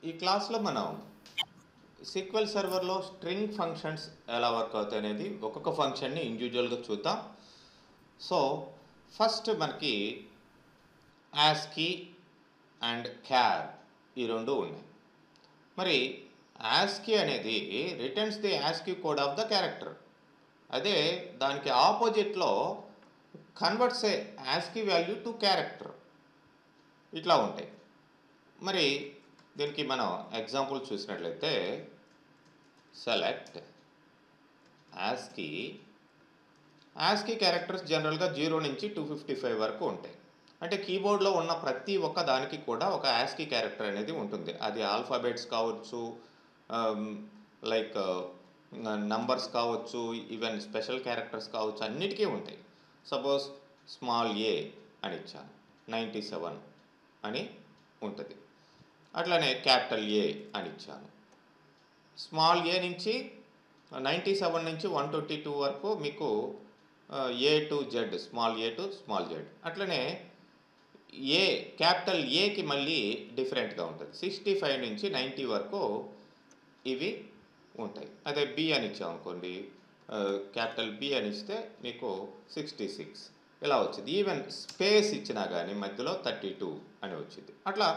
ఈ క్లాస్లో మనం సీక్వెల్ సర్వర్లో స్ట్రింగ్ ఫంక్షన్స్ ఎలా వర్క్ అవుతాయి అనేది ఒక్కొక్క ఫంక్షన్ని ఇండివిజువల్గా చూద్దాం. సో ఫస్ట్ మనకి యాస్కీ అండ్ క్యార్ ఈ రెండు ఉన్నాయి. మరి యాస్కీ అనేది returns the ASCII code of the character. అదే దానికి ఆపోజిట్లో converts A ASCII value to character. ఇట్లా ఉంటాయి. మరి దీనికి మనం ఎగ్జాంపుల్ చూసినట్లయితే సెలెక్ట్ యాస్కీ క్యారెక్టర్స్ జనరల్గా 0 నుంచి 255 వరకు ఉంటాయి. అంటే కీబోర్డ్లో ఉన్న ప్రతి ఒక్క దానికి కూడా ఒక యాస్కీ క్యారెక్టర్ అనేది ఉంటుంది. అది ఆల్ఫాబెట్స్ కావచ్చు, లైక్ నంబర్స్ కావచ్చు, ఈవెన్ స్పెషల్ క్యారెక్టర్స్ కావచ్చు, అన్నిటికీ ఉంటాయి. సపోజ్ స్మాల్ ఏ అని ఇచ్చాను, 97 అని ఉంటుంది. అట్లనే క్యాపిటల్ ఏ అని ఇచ్చాను. స్మాల్ ఏ నుంచి 97 నుంచి 122 వరకు మీకు A to Z, small A to small Z. అట్లనే ఏ క్యాపిటల్ ఏకి మళ్ళీ డిఫరెంట్గా ఉంటుంది. 65 నుంచి 90 వరకు ఇవి ఉంటాయి. అదే బి అని ఇచ్చామనుకోండి, క్యాపిటల్ బి అని ఇస్తే మీకు 66 ఇలా వచ్చింది. ఈవెన్ స్పేస్ ఇచ్చినా కానీ మధ్యలో 32 అని వచ్చింది. అట్లా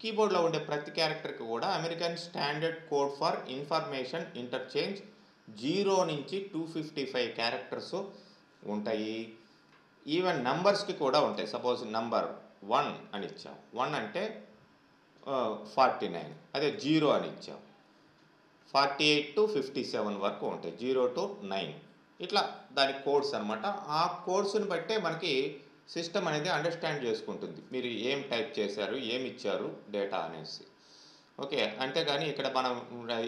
కీబోర్డ్లో ఉండే ప్రతి క్యారెక్టర్కి కూడా American standard code for information interchange 0 నుంచి 255 క్యారెక్టర్స్ ఉంటాయి. ఈవెన్ నంబర్స్కి కూడా ఉంటాయి. సపోజ్ నంబర్ 1 అని ఇచ్చాం, 1 అంటే 49, అదే 0 అని ఇచ్చాం 48 టు 57 వరకు ఉంటాయి, 0 టు 9. ఇట్లా దాని కోడ్స్ అనమాట. ఆ కోడ్స్ని బట్టే మనకి సిస్టమ్ అనేది అండర్స్టాండ్ చేసుకుంటుంది మీరు ఏం టైప్ చేశారు, ఏమి ఇచ్చారు డేటా అనేసి. ఓకే, అంతేగాని ఇక్కడ మనం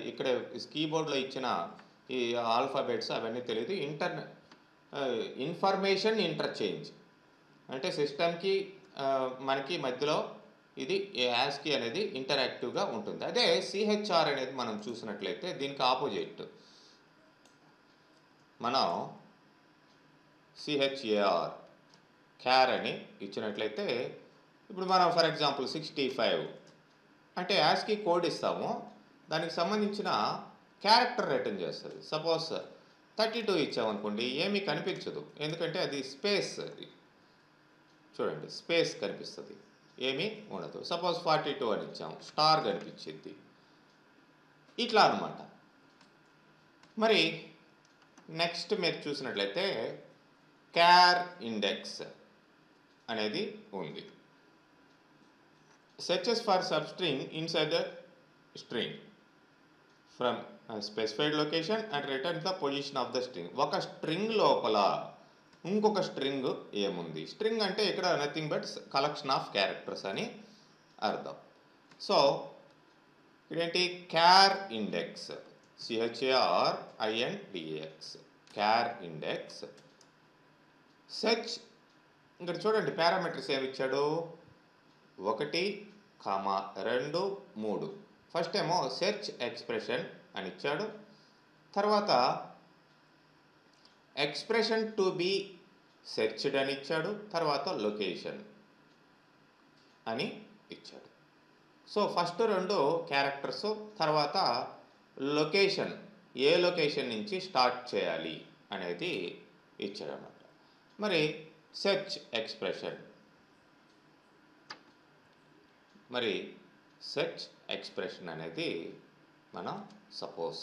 ఇక్కడ కీబోర్డ్లో ఇచ్చిన ఈ ఆల్ఫాబెట్స్ అవన్నీ తెలియదు. ఇన్ఫర్మేషన్ ఇంటర్చేంజ్ అంటే సిస్టమ్కి మనకి మధ్యలో ఇది యాస్కీ అనేది ఇంటరాక్టివ్గా ఉంటుంది. అదే సిహెచ్ఆర్ అనేది మనం చూసినట్లయితే దీనికి ఆపోజిట్. మనం సిహెచ్ఏఆర్ క్యార్ అని ఇచ్చినట్లయితే ఇప్పుడు మనం ఫర్ ఎగ్జాంపుల్ 65 అంటే యాస్కీ కోడ్ ఇస్తాము, దానికి సంబంధించిన క్యారెక్టర్ రిటర్న్ చేస్తుంది. సపోజ్ 32 ఇచ్చామనుకోండి, ఏమీ కనిపించదు, ఎందుకంటే అది స్పేస్. అది చూడండి, స్పేస్ కనిపిస్తుంది, ఏమీ ఉండదు. సపోజ్ 42 అని ఇచ్చాము, స్టార్ కనిపించింది. ఇట్లా అనమాట. మరి నెక్స్ట్ మీరు చూసినట్లయితే క్యార్ ఇండెక్స్ అనేది ఉంది. Searches for sub string inside the string from specified location and return the position of the string. ఒక స్ట్రింగ్ లోపల ఇంకొక స్ట్రింగ్ ఏముంది? స్ట్రింగ్ అంటే ఇక్కడ nothing but collection of characters అని అర్థం. సో ఇదేంటి? క్యార్ ఇండెక్స్, CHARINDEX, క్యార్ ఇండెక్స్. సెర్చ్, ఇక్కడ చూడండి పారామీటర్స్ ఏమి ఇచ్చాడు, 1, 2, 3. ఫస్ట్ ఏమో సెర్చ్ ఎక్స్ప్రెషన్ అని ఇచ్చాడు, తర్వాత ఎక్స్ప్రెషన్ టు బి సెర్చ్డ్ అని ఇచ్చాడు, తర్వాత లొకేషన్ అని ఇచ్చాడు. సో ఫస్ట్ 2 క్యారెక్టర్స్, తర్వాత లొకేషన్, ఏ లొకేషన్ నుంచి స్టార్ట్ చేయాలి అనేది ఇచ్చాడు అన్నమాట. మరి సెర్చ్ ఎక్స్ప్రెషన్, మరి సెర్చ్ ఎక్స్ప్రెషన్ అనేది మనం సపోజ్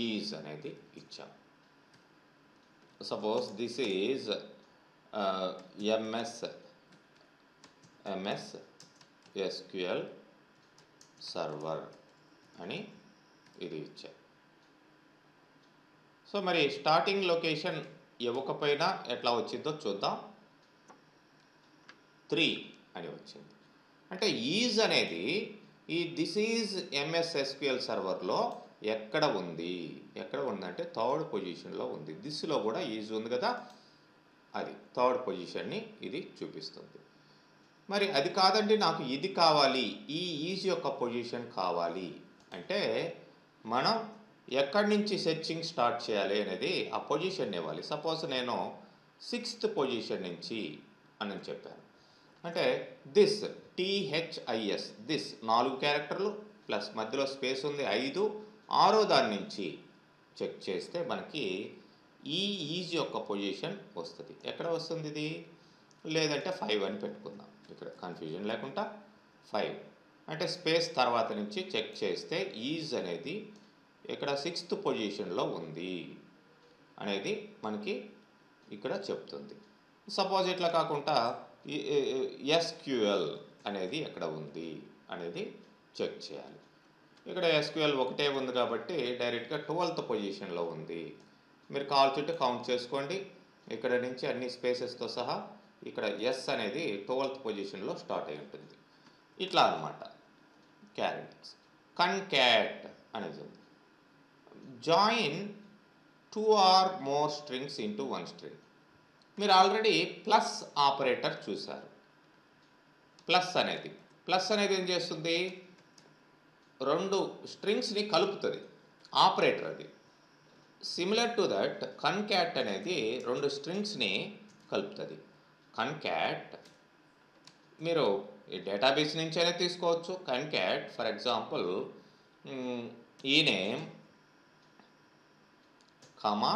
ఈజ్ అనేది ఇచ్చాం. Suppose this is MS SQL server అని ఇది ఇచ్చాం. సో మరి స్టార్టింగ్ లొకేషన్ ఇవ్వకపోయినా ఎట్లా వచ్చిందో చూద్దాం. 3 అని వచ్చింది. అంటే ఈజ్ అనేది దిస్ ఈజ్ MS SQL సర్వర్లో ఎక్కడ ఉంది అంటే 3rd పొజిషన్లో ఉంది. దిస్లో కూడా ఈజ్ ఉంది కదా, అది 3rd పొజిషన్ని ఇది చూపిస్తుంది. మరి అది కాదండి, నాకు ఇది కావాలి, ఈ ఈజ్ యొక్క పొజిషన్ కావాలి అంటే మనం ఎక్కడి నుంచి సెర్చింగ్ స్టార్ట్ చేయాలి అనేది ఆ పొజిషన్ ఇవ్వాలి. సపోజ్ నేను 6th పొజిషన్ నుంచి అని చెప్పాను. అంటే దిస్ THIS, దిస్ 4 క్యారెక్టర్లు ప్లస్ మధ్యలో స్పేస్ ఉంది 5, 6వ దాని నుంచి చెక్ చేస్తే మనకి ఈ ఈజ్ యొక్క పొజిషన్ వస్తుంది. ఎక్కడ వస్తుంది ఇది? లేదంటే 5 అని పెట్టుకుందాం, ఇక్కడ కన్ఫ్యూజన్ లేకుండా 5 అంటే స్పేస్ తర్వాత నుంచి చెక్ చేస్తే ఈజ్ అనేది ఇక్కడ 6th పొజిషన్లో ఉంది అనేది మనకి ఇక్కడ చెప్తుంది. సపోజ్ ఇట్లా కాకుండా ఎస్క్యూఎల్ అనేది ఎక్కడ ఉంది అనేది చెక్ చేయాలి. ఇక్కడ ఎస్క్యూఎల్ ఒకటే ఉంది కాబట్టి డైరెక్ట్గా 12th పొజిషన్లో ఉంది. మీరు కావాల్సింటే కౌంట్ చేసుకోండి. ఇక్కడ నుంచి అన్ని స్పేసెస్తో సహా ఇక్కడ ఎస్ అనేది 12th పొజిషన్లో స్టార్ట్ అయి ఉంటుంది. ఇట్లా అనమాట. క్యారెక్టర్స్ కన్కాట్ అనేది ఉంది. Join 2 or more strings into one string. మీరు ఆల్రెడీ ప్లస్ ఆపరేటర్ చూశారు. ప్లస్ అనేది ఏం చేస్తుంది? 2 స్ట్రింగ్స్ని కలుపుతుంది. ఆపరేటర్ అది. సిమిలర్ టు దట్ కన్కాట్ అనేది 2 స్ట్రింగ్స్ని కలుపుతుంది. కన్కాట్ మీరు డేటాబేస్ నుంచి అయినా తీసుకోవచ్చు. కన్కాట్ ఫర్ ఎగ్జాంపుల్ ఈ name comma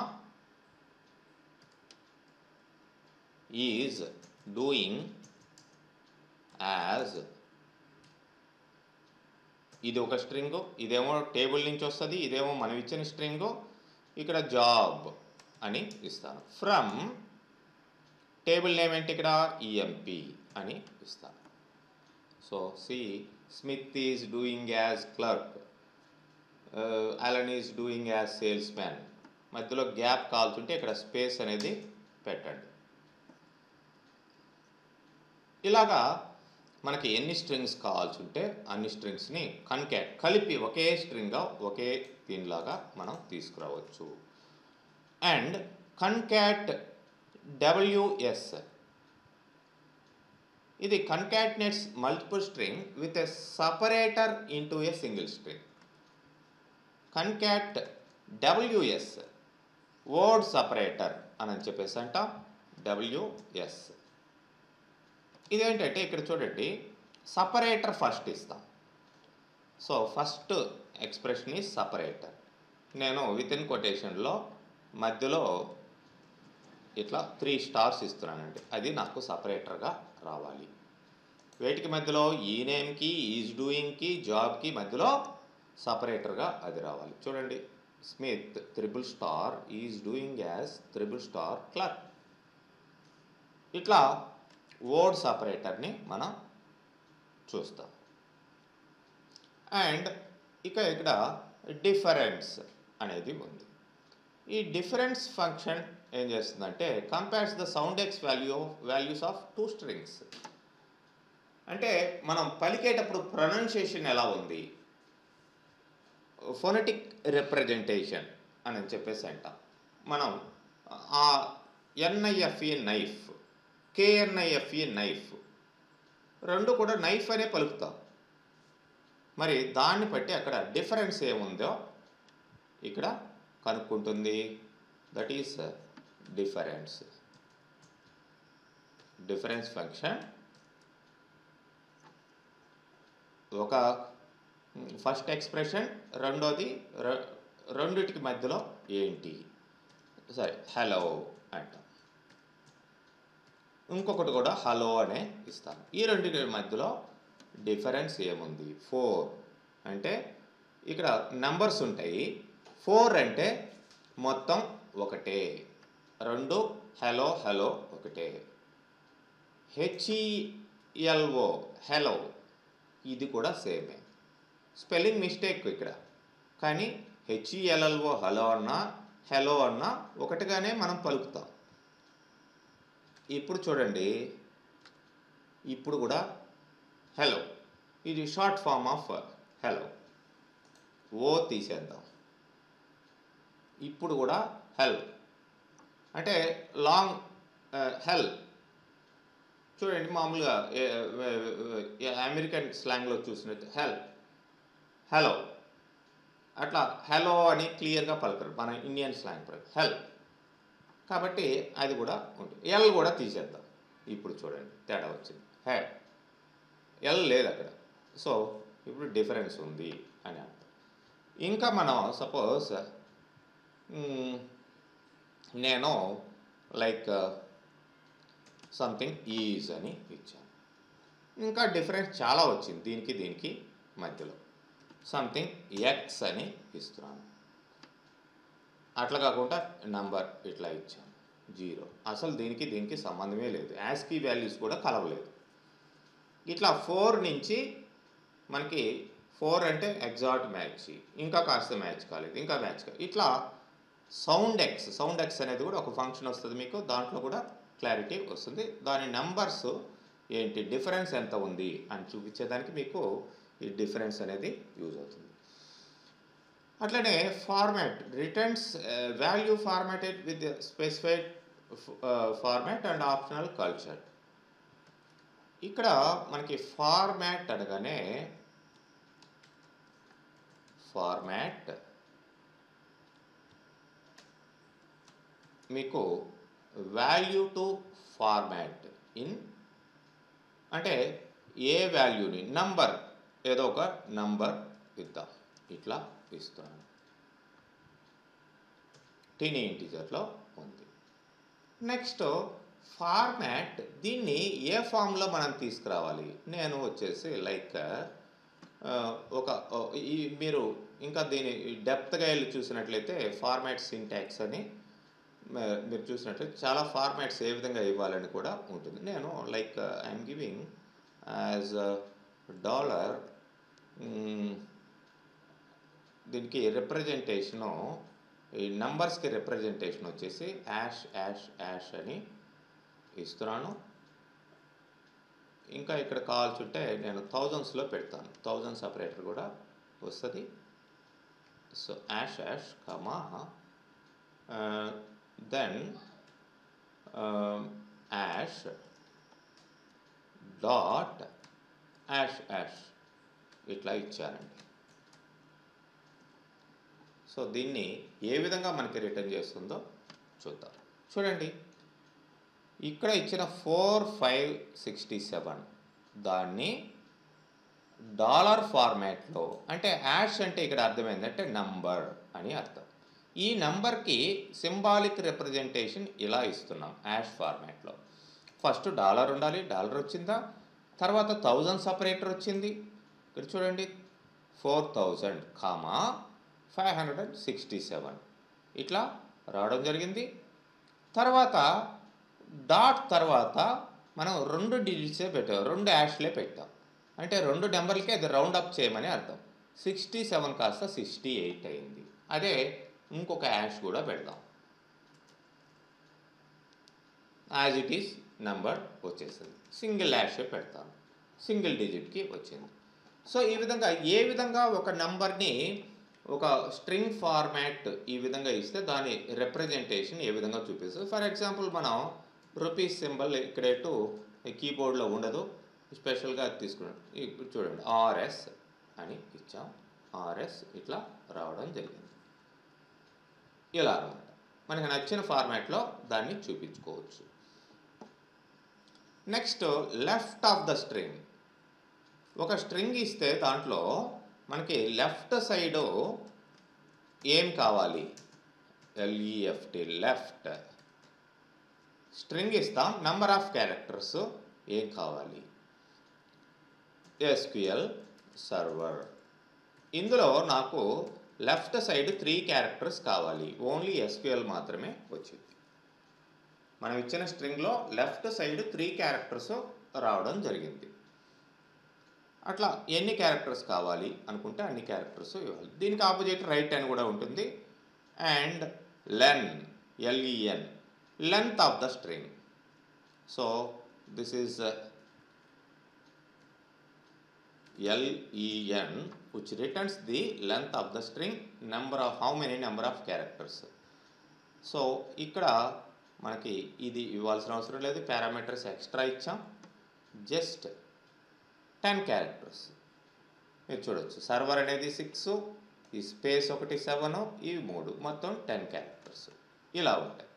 is doing as, ఇది ఒక స్ట్రింగ్, ఇదేమో టేబుల్ నుంచి వస్తుంది, ఇదేమో మనం ఇచ్చిన స్ట్రింగ్. ఇక్కడ జాబ్ అని ఇస్తాను. ఫ్రమ్ టేబుల్ నేమ్ ఏంటి? ఇక్కడ ఈఎంపి అని ఇస్తాను. So C Smith is doing as clerk, Allen is doing as salesman. మధ్యలో గ్యాప్ కావాల్సింటే ఇక్కడ స్పేస్ అనేది పెట్టండి. ఇలాగా మనకి ఎన్ని స్ట్రింగ్స్ కావాల్సి ఉంటే అన్ని స్ట్రింగ్స్ని కన్కాట్ కలిపి ఒకే స్ట్రింగ్గా ఒకే దీనిలాగా మనం తీసుకురావచ్చు. అండ్ కన్కాట్ డబ్ల్యూఎస్, ఇది concatenates multiple string with a separator into a single string. Concat WS word separator అని చెప్పేసి అంట. డబ్ల్యూఎస్ ఇదేంటంటే ఇక్కడ చూడండి, సపరేటర్ ఫస్ట్ ఇస్తాం. So first expression is separator. నేను విత్ ఇన్ కొటేషన్లో మధ్యలో ఇట్లా 3 స్టార్స్ ఇస్తున్నానండి. అది నాకు సపరేటర్గా రావాలి. వేటికి మధ్యలో? ఈ నేమ్కి, ఈజ్ డూయింగ్కి, జాబ్కి మధ్యలో సపరేటర్గా అది రావాలి. చూడండి, Smith $, is doing as $, clerk. ఇట్లా వర్డ్ సపరేటర్ని మనం చూస్తాం. అండ్ ఇక్కడ డిఫరెన్స్ అనేది ఉంది. ఈ డిఫరెన్స్ ఫంక్షన్ ఏం చేస్తుందంటే compares the sound X values of 2 strings. అంటే మనం పలికేటప్పుడు ప్రొనౌన్సియేషన్ ఎలా ఉంది, ఫోనెటిక్ రిప్రజెంటేషన్ అని చెప్పేసి అంటాం. మనం ఆ ఎన్ఐఎఫ్ఈ నైఫ్, కేఎన్ఐఎఫ్ఈ నైఫ్, 2 కూడా నైఫ్ అనే పలుకుతాం. మరి దాన్ని బట్టి అక్కడ డిఫరెన్స్ ఏముందో ఇక్కడ కనుక్కుంటుంది. That is difference. Difference function ఒక ఫస్ట్ ఎక్స్ప్రెషన్, రెండోది రెండిటికి మధ్యలో ఏంటి, సరే హలో అంటాం. ఇంకొకటి కూడా హలో అనే ఇస్తాను. ఈ రెండింటి మధ్యలో డిఫరెన్స్ ఏముంది? 4 అంటే ఇక్కడ నంబర్స్ ఉంటాయి. 4 అంటే మొత్తం ఒకటే. 2 హలో హలో ఒకటే. హెచ్ఈఎల్ఓ హలో ఇది కూడా సేమే. స్పెల్లింగ్ మిస్టేక్ ఇక్కడ, కానీ హెచ్ఈఎల్ఎల్ఓ హలో అన్నా హలో అన్నా ఒకటిగానే మనం పలుకుతాం. ఇప్పుడు చూడండి, ఇప్పుడు కూడా హలో ఇది షార్ట్ ఫామ్ ఆఫ్ హలో. ఓ తీసేద్దాం. ఇప్పుడు కూడా హెల్ అంటే లాంగ్ హెల్. చూడండి, మామూలుగా అమెరికన్ స్లాంగ్లో చూసినట్టు హెల్, హలో అట్లా హలో అని క్లియర్గా పలకరు మన ఇండియన్ స్లాంగ్ ప్రకారం హెల్. కాబట్టి అది కూడా ఉంటుంది. ఎల్ కూడా తీసేద్దాం. ఇప్పుడు చూడండి తేడా వచ్చింది. ఎల్ లేదు అక్కడ. సో ఇప్పుడు డిఫరెన్స్ ఉంది అని అర్థం. ఇంకా మనం సపోజ్ నేను లైక్ సంథింగ్ ఈజ్ అని ఇచ్చాను. ఇంకా డిఫరెన్స్ చాలా వచ్చింది దీనికి మధ్యలో. సంథింగ్ ఎక్స్ అని ఇస్తున్నాను. అట్లా కాకుండా నంబర్ ఇట్లా ఇచ్చాను 0. అసలు దీనికి సంబంధమే లేదు. యాస్కీ వాల్యూస్ కూడా కలవలేదు. ఇట్లా 4 నుంచి మనకి 4 అంటే ఎగ్జాక్ట్ మ్యాచ్, ఇంకా కాస్త మ్యాచ్ కాలేదు, ఇంకా మ్యాచ్ కాలేదు. ఇట్లా సౌండ్ ఎక్స్ అనేది కూడా ఒక ఫంక్షన్ వస్తుంది మీకు. దాంట్లో కూడా క్లారిటీ వస్తుంది. దాని నెంబర్స్ ఏంటి, డిఫరెన్స్ ఎంత ఉంది అని చూపించేదానికి మీకు ఈ డిఫరెన్స్ అనేది యూజ్ అవుతుంది. అట్లనే format returns value formatted with specified format and optional culture. ఇక్కడ మనకి ఫార్మాట్ అనగానే ఫార్మాట్ మీకు వాల్యూ టు ఫార్మాట్ ఇన్ అంటే ఏ వాల్యూని నంబర్ ఏదో ఒక నంబర్ ఇద్దాం. ఇట్లా ఇస్తున్నాను. టీనీ ఇంటిజర్లో ఉంది. నెక్స్ట్ ఫార్మాట్ దీన్ని ఏ ఫామ్లో మనం తీసుకురావాలి. నేను వచ్చేసి లైక్ మీరు ఇంకా దీని డెప్త్గా వెళ్ళి చూసినట్లయితే ఫార్మాట్ సింటాక్స్ అని మీరు చూసినట్లయితే చాలా ఫార్మాట్స్ ఏ విధంగా ఇవ్వాలని కూడా ఉంటుంది. నేను like I'm giving as dollar దీనికి రిప్రజెంటేషను ఈ నంబర్స్కి రిప్రజెంటేషన్ వచ్చేసి యాష్ అని ఇస్తున్నాను. ఇంకా ఇక్కడ కావాల్సి ఉంటే నేను థౌజండ్స్లో పెడతాను. 1000 సపరేటర్ కూడా వస్తుంది. సో యాష్ కమా దెన్ యాష్ డాట్ యాష్ ఇట్లా ఇచ్చానండి. సో దీన్ని ఏ విధంగా మనకి రిటర్న్ చేస్తుందో చూద్దాం. చూడండి, ఇక్కడ ఇచ్చిన 4567 దాన్ని డాలర్ ఫార్మాట్లో అంటే యాష్ అంటే ఇక్కడ అర్థమైందంటే నంబర్ అని అర్థం. ఈ నంబర్కి సింబాలిక్ రిప్రజెంటేషన్ ఇలా ఇస్తున్నాం యాష్ ఫార్మాట్లో. ఫస్ట్ డాలర్ ఉండాలి, డాలర్ వచ్చిందా, తర్వాత 1000 సపరేటర్ వచ్చింది. ఇక్కడ చూడండి 4000 కామా 567 ఇట్లా రావడం జరిగింది. తర్వాత డాట్ తర్వాత మనం 2 డిజిట్సే పెట్టాం, 2 యాష్లే పెట్టాం. అంటే 2 నెంబర్లకి అది రౌండ్ అప్ చేయమని అర్థం. 67 కాస్త 68 అయింది. అదే ఇంకొక యాష్ కూడా పెడదాం. యాజ్ ఇట్ ఈస్ నెంబర్ వచ్చేసింది. సింగిల్ యాషే పెడతాను, సింగిల్ డిజిట్కి వచ్చింది. సో ఈ విధంగా ఏ విధంగా ఒక నెంబర్ని ఒక స్ట్రింగ్ ఫార్మాట్ ఈ విధంగా ఇస్తే దాని రిప్రజెంటేషన్ ఏ విధంగా చూపిస్తుంది. ఫర్ ఎగ్జాంపుల్ మనం రూపీస్ సింబల్ ఇక్కడేటు కీబోర్డ్లో ఉండదు, స్పెషల్గా తీసుకున్నాం. ఇప్పుడు చూడండి ఆర్ఎస్ అని ఇచ్చాం. ఆర్ఎస్ ఇట్లా రావడం జరిగింది. ఇలా అనమాట మనకి నచ్చిన ఫార్మాట్లో దాన్ని చూపించుకోవచ్చు. Next left of the string. ఒక స్ట్రింగ్ ఇస్తే దాంట్లో మనకి లెఫ్ట్ సైడు ఏం కావాలి, ఎల్ఈఎఫ్టి లెఫ్ట్ స్ట్రింగ్ ఇస్తాం. నెంబర్ ఆఫ్ క్యారెక్టర్స్ ఏం కావాలి, ఎస్క్యూఎల్ సర్వర్. ఇందులో నాకు లెఫ్ట్ సైడ్ 3 క్యారెక్టర్స్ కావాలి, ఓన్లీ ఎస్క్యూఎల్ మాత్రమే వచ్చింది. మనం ఇచ్చిన స్ట్రింగ్లో లెఫ్ట్ సైడ్ 3 క్యారెక్టర్స్ రావడం జరిగింది. అట్లా ఎన్ని క్యారెక్టర్స్ కావాలి అనుకుంటే అన్ని క్యారెక్టర్స్ ఇవ్వాలి. దీనికి ఆపోజిట్ రైట్ అని కూడా ఉంటుంది. And len LEN length of the string. So this is LEN which returns the length of the string, number of how many number of characters. So ఇక్కడ మనకి ఇది ఇవ్వాల్సిన అవసరం లేదు, పారామీటర్స్ ఎక్స్ట్రా ఇచ్చాం. జస్ట్ 10 క్యారెక్టర్స్ మీరు చూడవచ్చు. సర్వర్ అనేది 6, ఈ స్పేస్ ఒకటి 7, ఇవి 3, మొత్తం 10 క్యారెక్టర్స్ ఇలా ఉంటాయి.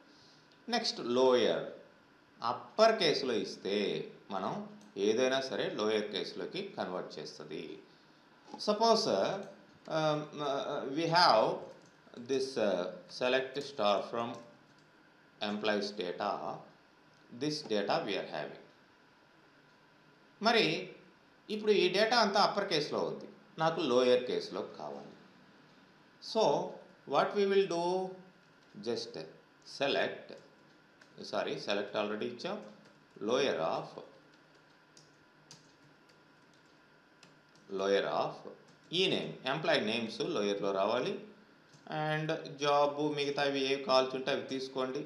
Next lower. అప్పర్ కేసులో ఇస్తే మనం ఏదైనా సరే లోయర్ కేసులోకి కన్వర్ట్ చేస్తుంది. Suppose we have this select star from employees data. This data we are having. మరి ఇప్పుడు ఈ డేటా అంతా అప్పర్ కేసులో ఉంది, నాకు లోయర్ కేసులో కావాలి. So what we will do, just select already ఇచ్చాం, lower of E name, employee names లోయర్లో రావాలి. అండ్ జాబ్ మిగతావి ఏ కాల్స్ ఉంటే అవి తీసుకోండి,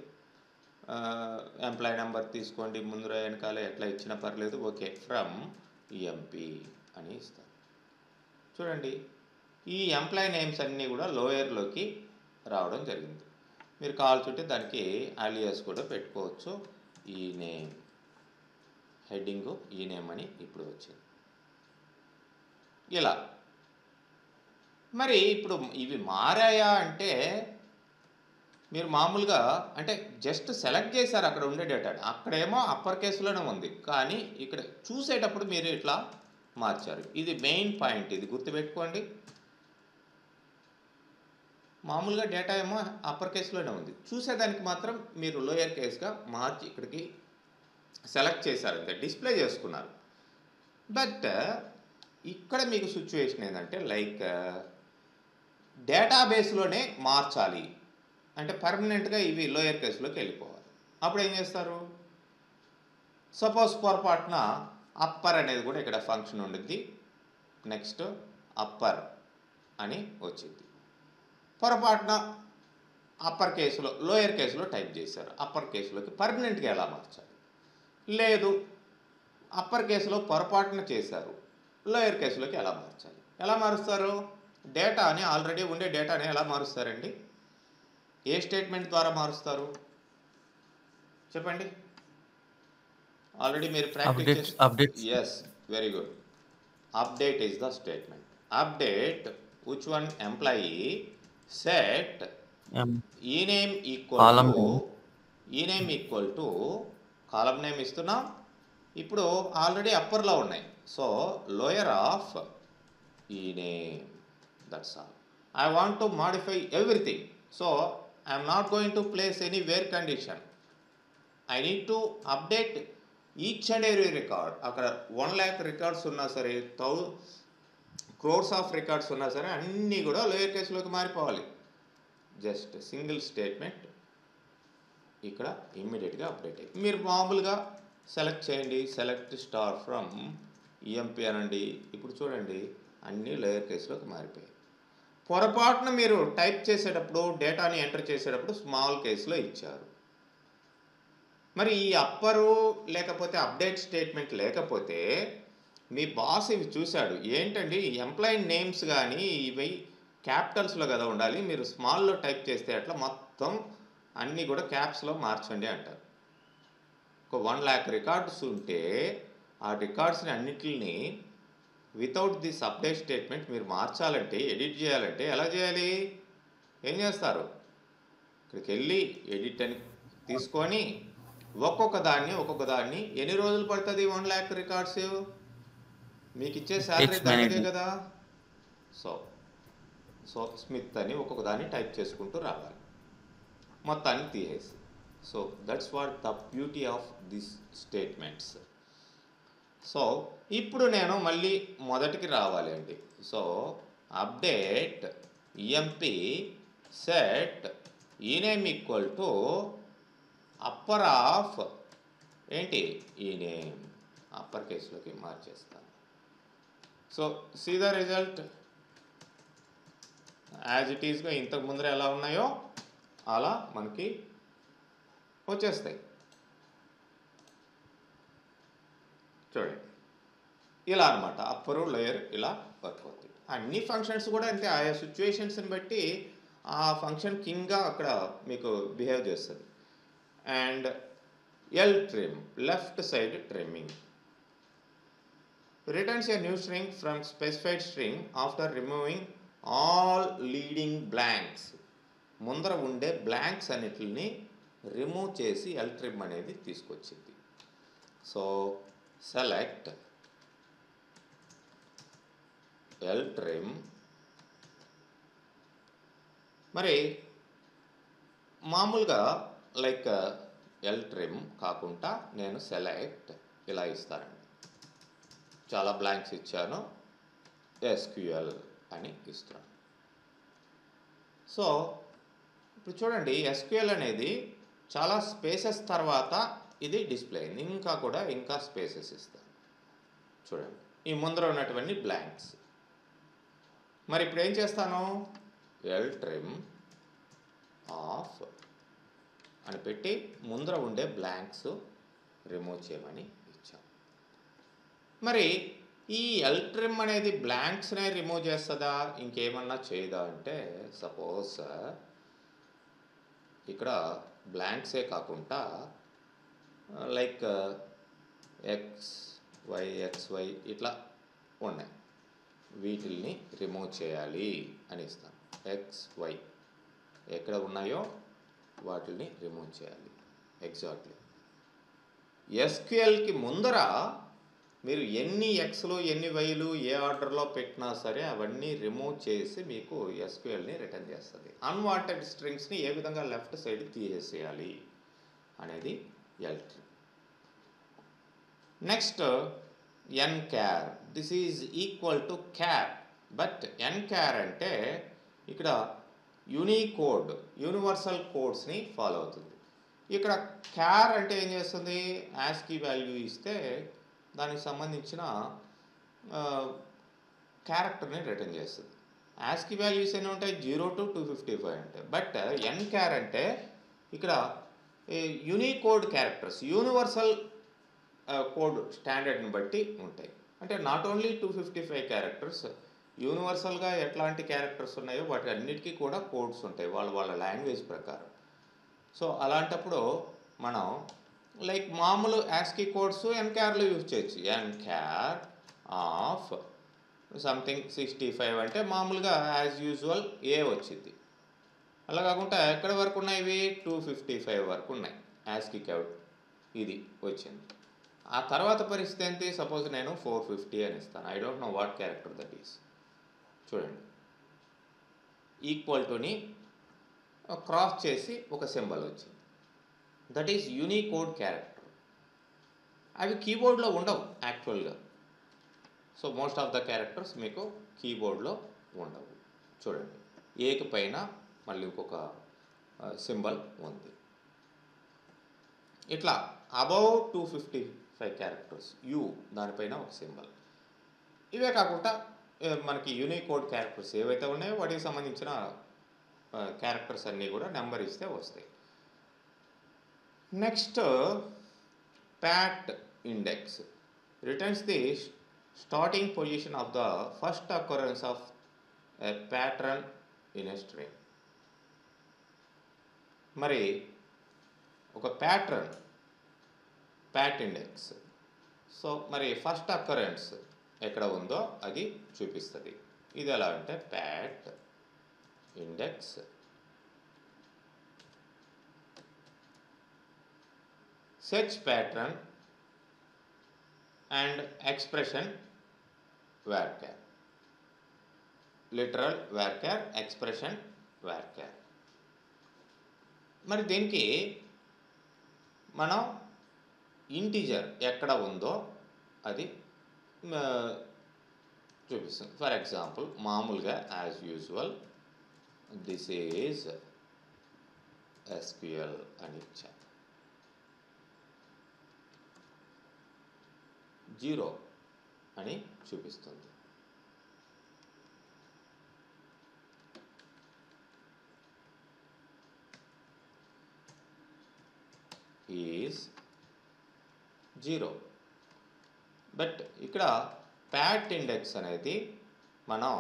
ఎంప్లాయీ నెంబర్ తీసుకోండి, ముందు వెనకాల ఎట్లా ఇచ్చినా పర్లేదు. ఓకే, ఫ్రమ్ ఎంపీ అని ఇస్తాను. చూడండి, ఈ ఎంప్లాయీ నేమ్స్ అన్నీ కూడా లోయర్లోకి రావడం జరిగింది. మీరు కావాల్సింటే దానికి అలియాస్ కూడా పెట్టుకోవచ్చు. ఈ నేమ్ హెడ్డింగ్ ఈ నేమ్ అని ఇప్పుడు వచ్చింది. ఇలా మరి ఇప్పుడు ఇవి మారాయా అంటే మీరు మామూలుగా అంటే జస్ట్ సెలెక్ట్ చేశారు అక్కడ ఉండే డేటాని, అక్కడేమో అప్పర్ కేసులోనే ఉంది, కానీ ఇక్కడ చూసేటప్పుడు మీరు ఇట్లా మార్చారు. ఇది మెయిన్ పాయింట్, ఇది గుర్తుపెట్టుకోండి. మామూలుగా డేటా ఏమో అప్పర్ కేసులోనే ఉంది, చూసేదానికి మాత్రం మీరు లోయర్ కేస్గా మార్చి ఇక్కడికి సెలెక్ట్ చేశారు, అంతే, డిస్ప్లే చేసుకున్నారు. బట్ ఇక్కడ మీకు సిచ్యువేషన్ ఏంటంటే లైక్ డేటాబేస్లోనే మార్చాలి అంటే పర్మనెంట్గా ఇవి లోయర్ కేసులోకి వెళ్ళిపోవాలి. అప్పుడు ఏం చేస్తారు, సపోజ్ పొరపాటున అప్పర్ అనేది కూడా ఇక్కడ ఫంక్షన్ ఉండిద్ది, నెక్స్ట్ అప్పర్ అని వచ్చింది. పొరపాటున అప్పర్ కేసులో లోయర్ కేసులో టైప్ చేశారు, అప్పర్ కేసులోకి పర్మనెంట్గా ఎలా మార్చాలి? లేదు, అప్పర్ కేసులో పొరపాటున చేశారు, లోయర్ కేసులోకి ఎలా మార్చాలి? ఎలా మారుస్తారు? డేటాని ఆల్రెడీ ఉండే డేటాని ఎలా మారుస్తారండి? ఏ స్టేట్మెంట్ ద్వారా మారుస్తారు చెప్పండి? ఆల్రెడీ మీరు practice updates. Yes, very good. Update is the statement. Update which one employee set E name equal to column name ఇస్తున్నాం. ఇప్పుడు ఆల్రెడీ అప్పర్లో ఉన్నాయి, so lower of E name, that's all. I want to modify everything, so I am not going to place any where condition. I need to update each and every record. అక్కడ 1 lakh records ఉన్నా సరే, 1000 crores of records ఉన్నా సరే అన్నీ కూడా lower కేసులోకి మారిపోవాలి. Just single statement ఇక్కడ ఇమ్మీడియట్గా అప్డేట్ అయ్యి మీరు మామూలుగా సెలెక్ట్ చేయండి, సెలెక్ట్ స్టార్ ఫ్రమ్ ఈఎంపీ అనండి. ఇప్పుడు చూడండి అన్నీ లోయర్ కేసులోకి మారిపోయాయి. పొరపాటున మీరు టైప్ చేసేటప్పుడు డేటాని ఎంటర్ చేసేటప్పుడు స్మాల్ కేసులో ఇచ్చారు. మరి ఈ అప్పరు లేకపోతే అప్డేట్ స్టేట్మెంట్ లేకపోతే మీ బాస్ ఇవి చూశాడు, ఏంటండి ఎంప్లాయీ నేమ్స్ కానీ ఇవి క్యాపిటల్స్లో కదా ఉండాలి, మీరు స్మాల్లో టైప్ చేస్తే అట్లా మొత్తం అన్నీ కూడా క్యాప్స్లో మార్చండి అంటారు. ఒక 1 lakh రికార్డ్స్ ఉంటే ఆ రికార్డ్స్ని అన్నిటిని వితౌట్ దిస్ అప్డేట్ స్టేట్మెంట్ మీరు మార్చాలంటే, ఎడిట్ చేయాలంటే ఎలా చేయాలి? ఏం చేస్తారు? ఇక్కడికి వెళ్ళి ఎడిట్ అని తీసుకొని ఒక్కొక్క దాన్ని ఎన్ని రోజులు పడుతుంది? 1 lakh రికార్డ్స్ మీకు ఇచ్చే శాలరీ దానిదే కదా. సో స్మిత్ అని ఒక్కొక్క దాన్ని టైప్ చేసుకుంటూ రావాలి, మొత్తాన్ని తీసేసి. So that's what the beauty of this statements. So ఇప్పుడు నేను మళ్ళీ మొదటికి రావాలి అండి. So update EMP set E name equal to upper of ఏంటి ఈ నేమ్, అప్పర్ కేసులోకి మార్చేస్తాను. So see the result as it ఈస్గా ఇంతకు ముందర ఎలా ఉన్నాయో అలా మనకి వచ్చేస్తాయి. చూడండి ఇలా అనమాట, అప్పరు లోయర్ ఇలా వర్క్ అవుతుంది. అన్ని ఫంక్షన్స్ కూడా అంతే, ఆయా సిచ్యువేషన్స్ని బట్టి ఆ ఫంక్షన్ కింగ్గా అక్కడ మీకు బిహేవ్ చేస్తుంది. And L trim, left side trimming, returns a new string from specified string after removing all leading blanks. ముందర ఉండే బ్లాంక్స్ అన్నిటిని రిమూవ్ చేసి ఎల్ ట్రిమ్ అనేది తీసుకొచ్చింది. So select ltrim. మరి మామూలుగా లైక్ ltrim కాకుండా నేను సెలెక్ట్ ఇలా ఇస్తానండి. చాలా బ్లాంక్స్ ఇచ్చాను, SQL అని ఇస్తున్నాను. సో ఇప్పుడు చూడండి, SQL అనేది చాలా స్పేసెస్ తర్వాత ఇది డిస్ప్లే అయింది. ఇంకా స్పేసెస్ ఇస్తాను. చూడండి, ఈ ముందర ఉన్నటువంటి బ్లాంక్స్. మరి ఇప్పుడు ఏం చేస్తాను, ltrim ఆఫ్ అని పెట్టి ముందర ఉండే బ్లాంక్స్ రిమూవ్ చేయమని ఇచ్చాం. మరి ఈ ltrim అనేది బ్లాంక్స్నే రిమూవ్ చేస్తుందా, ఇంకేమన్నా చేయదా అంటే, సపోజ్ ఇక్కడ బ్లాంక్సే కాకుండా లైక్ XY ఇట్లా ఉన్నాయి, వీటిల్ని రిమూవ్ చేయాలి అని ఇస్తాను. XY ఎక్కడ ఉన్నాయో వాటిని రిమూవ్ చేయాలి. ఎగ్జాక్ట్లీ SQLకి ముందర మీరు ఎన్ని ఎక్స్లు ఎన్ని వైలు ఏ ఆర్డర్లో పెట్టినా సరే అవన్నీ రిమూవ్ చేసి మీకు SQLని రిటర్న్ చేస్తుంది. అన్వాంటెడ్ స్ట్రింగ్స్ని ఏ విధంగా లెఫ్ట్ సైడ్ తీసేసేయాలి అనేది ltrim. Next nchar. This is equal to char, but nchar అంటే ఇక్కడ యూనికోడ్ యూనివర్సల్ కోడ్స్ని ఫాలో అవుతుంది. ఇక్కడ char అంటే ఏం చేస్తుంది, ASCII వాల్యూ ఇస్తే దానికి సంబంధించిన క్యారెక్టర్ని రిటర్న్ చేస్తుంది. ASCII వాల్యూస్ ఎన్ని ఉంటాయి, 0 to 255 ఉంటాయి. బట్ nchar అంటే ఇక్కడ యూనికోడ్ క్యారెక్టర్స్ యూనివర్సల్ కోడ్ స్టాండర్డ్ని బట్టి ఉంటాయి. అంటే నాట్ ఓన్లీ 255 క్యారెక్టర్స్, యూనివర్సల్గా ఎట్లాంటి క్యారెక్టర్స్ ఉన్నాయో వాటి అన్నిటికీ కూడా కోడ్స్ ఉంటాయి వాళ్ళ లాంగ్వేజ్ ప్రకారం. సో అలాంటప్పుడు మనం లైక్ మామూలు ASCII కోడ్స్ ncarలో యూజ్ చేయొచ్చు. ncar ఆఫ్ సంథింగ్ 65 అంటే మామూలుగా యాజ్ యూజువల్ ఏ వచ్చింది. అలా కాకుండా ఎక్కడి వరకు ఉన్నాయి, ఇవి 255 వరకు ఉన్నాయి ASCII కోడ్, ఇది వచ్చింది. ఆ తర్వాత పరిస్థితి ఏంటి, సపోజ్ నేను 450 అని ఇస్తాను. I don't know what character that is. చూడండి, ఈక్వల్ టుని క్రాస్ చేసి ఒక సింబల్ వచ్చింది, దట్ ఈస్ యూనికోడ్ క్యారెక్టర్. అవి కీబోర్డ్లో ఉండవు యాక్చువల్గా. So most of the characters మీకు కీబోర్డ్లో ఉండవు. చూడండి, ఏకి పైన మళ్ళీ ఇంకొక సింబల్ ఉంది. ఇట్లా అబౌవ్ 255 క్యారెక్టర్స్, యూ దానిపైన ఒక సింబల్. ఇవే కాకుండా మనకి యూనికోడ్ క్యారెక్టర్స్ ఏవైతే ఉన్నాయో వాటికి సంబంధించిన క్యారెక్టర్స్ అన్నీ కూడా నెంబర్ ఇస్తే వస్తాయి. Next pat index returns the starting position of the first occurrence of a pattern in a string. మరి ఒక ప్యాటర్న్ pat index, సో మరి ఫస్ట్ అక్కరెన్స్ ఎక్కడ ఉందో అది చూపిస్తుంది. ఇది ఎలా అంటే pat index search pattern and expression varchar, literal varchar, expression varchar. మరి దీనికి మనం ఇంటిజర్ ఎక్కడ ఉందో అది చూపిస్తుంది. ఫర్ ఎగ్జాంపుల్ మామూలుగా as usual this is SQL అని ఇచ్చాను. 0 అని చూపిస్తుంది. ఈజ్ 0. బట్ ఇక్కడ pat ఇండెక్స్ అనేది మనం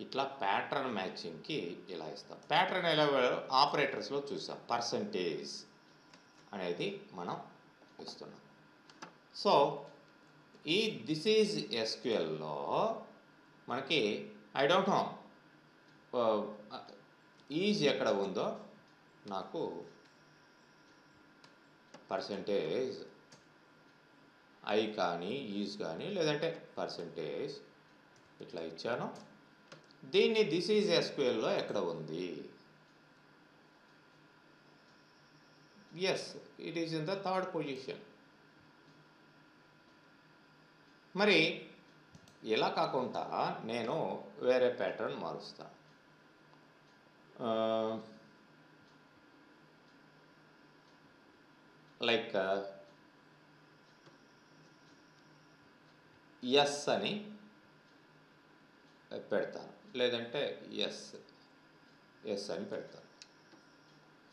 ఇట్లా ప్యాటర్న్ మ్యాచింగ్కి ఇలా ఇస్తాం. ప్యాటర్న్ ఎలా ఆపరేటర్స్లో చూసాం, పర్సంటేజ్ అనేది మనం ఇస్తున్నాం. సో ఈ దిస్ ఈజ్ SQLలో మనకి ఐ డోంట్ నో ఈజ్ ఎక్కడ ఉందో, నాకు పర్సంటేజ్ ఐ కానీ ఈజ్ కానీ లేదంటే పర్సంటేజ్ ఇట్లా ఇచ్చాను. దీన్ని దిస్ ఈజ్ ఎస్క్యూఎల్లో ఎక్కడ ఉంది? Yes, it is in the third position. మరి ఇలా కాకుండా నేను వేరే ప్యాటర్న్ మారుస్తా. లైక్ ఎస్ అని పెడతాను, లేదంటే ఎస్ అని పెడతాను.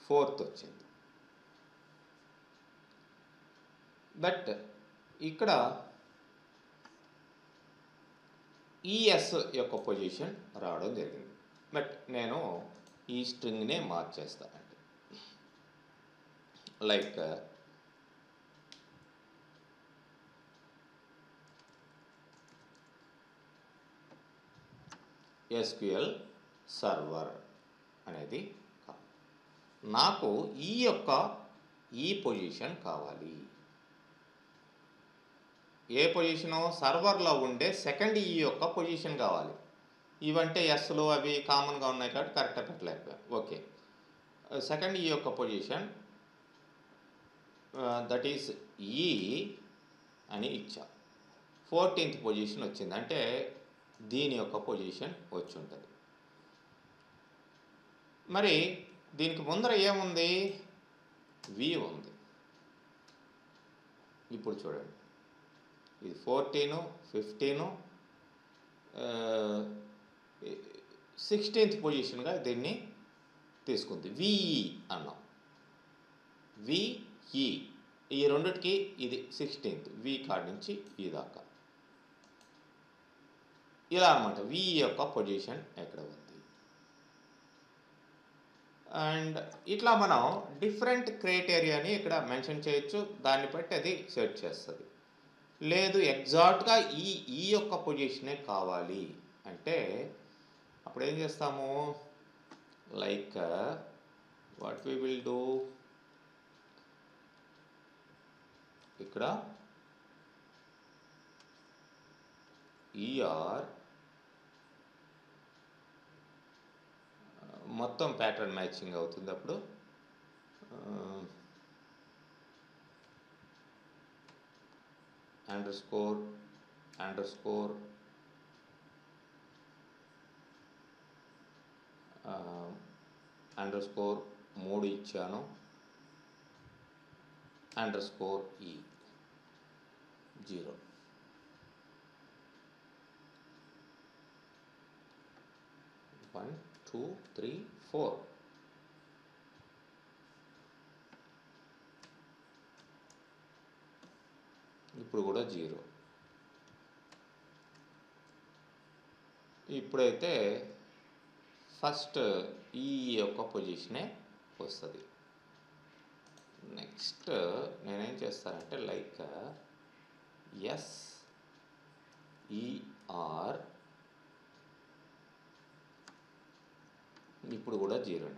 ఫోర్త్ వచ్చింది. బట్ ఇక్కడ ఈఎస్ యొక్క పొజిషన్ రావడం జరిగింది. బట్ నేను ఈ స్ట్రింగ్నే మార్చేస్తానండి. లైక్ ఎస్క్యూఎల్ సర్వర్ అనేది నాకు ఈ పొజిషన్ కావాలి. ఏ పొజిషను? సర్వర్లో ఉండే సెకండ్ ఈ యొక్క పొజిషన్ కావాలి. ఇవంటే ఎస్లు అవి కామన్గా ఉన్నాయి కాబట్టి కరెక్ట్గా పెట్టలేకపోయా. ఓకే, సెకండ్ ఈ యొక్క పొజిషన్ దట్ ఈస్ ఈ అని ఇచ్చా. 14th పొజిషన్ వచ్చింది, అంటే దీని యొక్క పొజిషన్ వచ్చి ఉంటుంది. మరి దీనికి ముందర ఏముంది? వి ఉంది. ఇప్పుడు చూడండి, ఇది 14, 15, 16th పొజిషన్గా దీన్ని తీసుకుంది. విఈ అన్నాం. విఈ ఈ రెండిటికి ఇది 16th, వి కార్డ్ నుంచి ఈ దాకా ఇలా అనమాట. విఈ యొక్క పొజిషన్ ఎక్కడ ఉంది? అండ్ ఇట్లా మనం డిఫరెంట్ క్రైటీరియాని ఇక్కడ మెన్షన్ చేయొచ్చు. దాన్ని బట్టి అది సెట్ చేస్తుంది. లేదు ఎగ్జాక్ట్గా ఈ యొక్క పొజిషనే కావాలి అంటే అప్పుడు ఏం చేస్తాము? Like what we will do, ఇక్కడ ఈఆర్ మొత్తం ప్యాటర్న్ మ్యాచింగ్ అవుతుంది. అప్పుడు అండర్స్కోర్ 3 ఇచ్చాను, _e 0. One, 2, 3, 4. ఇప్పుడు కూడా 0. ఇప్పుడైతే ఫస్ట్ ఈ యొక్క పొజిషనే వస్తుంది. నెక్స్ట్ నేనేం చేస్తానంటే లైక్ SER ఇప్పుడు కూడా 0.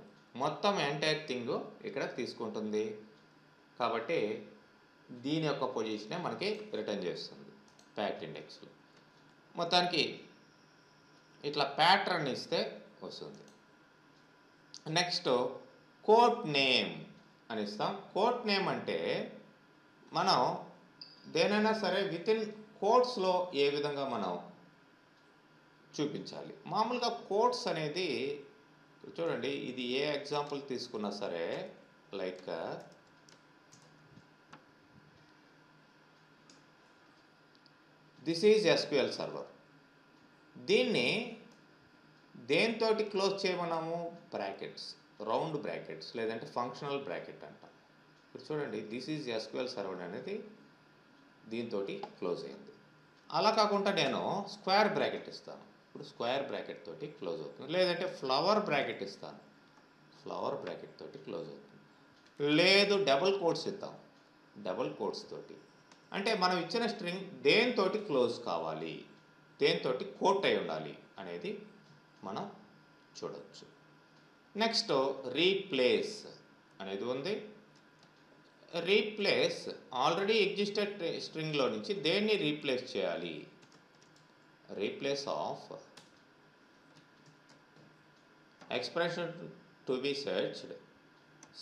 మొత్తం ఎంటైర్ థింగ్ ఇక్కడ తీసుకుంటుంది కాబట్టి దీని యొక్క పొజిషనే మనకి రిటర్న్ చేస్తుంది ఫ్యాక్ట్ ఇండెక్స్లో. మొత్తానికి ఇట్లా ప్యాటర్న్ ఇస్తే వస్తుంది. నెక్స్ట్ కోట్ నేమ్ అని ఇస్తాం. కోట్ నేమ్ అంటే మనం దేనైనా సరే వితిన్ కోట్స్లో ఏ విధంగా మనం చూపించాలి. మామూలుగా కోట్స్ అనేది చూడండి, ఇది ఏ ఎగ్జాంపుల్ తీసుకున్నా సరే like this is SQL server. దీన్ని దేనితోటి క్లోజ్ చేయమన్నాము? బ్రాకెట్స్, రౌండ్ బ్రాకెట్స్ లేదంటే ఫంక్షనల్ బ్రాకెట్ అంటాం. ఇప్పుడు చూడండి, దిస్ ఈజ్ ఎస్క్యూఎల్ సర్వర్ అనేది దీంతో క్లోజ్ అయింది. అలా కాకుండా నేను స్క్వేర్ బ్రాకెట్ ఇస్తాను. ఇప్పుడు స్క్వేర్ బ్రాకెట్ తోటి క్లోజ్ అవుతుంది. లేదంటే ఫ్లవర్ బ్రాకెట్ ఇస్తాను, ఫ్లవర్ బ్రాకెట్ తోటి క్లోజ్ అవుతుంది. లేదు డబుల్ కోట్స్ ఇద్దాం, డబుల్ కోట్స్ తోటి. అంటే మనం ఇచ్చిన స్ట్రింగ్ దేనితోటి క్లోజ్ కావాలి, దేనితోటి కోట్ అయి ఉండాలి అనేది మనం చూడవచ్చు. నెక్స్ట్ రీప్లేస్ అనేది ఉంది. రీప్లేస్ ఆల్రెడీ ఎగ్జిస్టెడ్ స్ట్రింగ్లో నుంచి దేన్ని రీప్లేస్ చేయాలి? Replace of expression to be searched,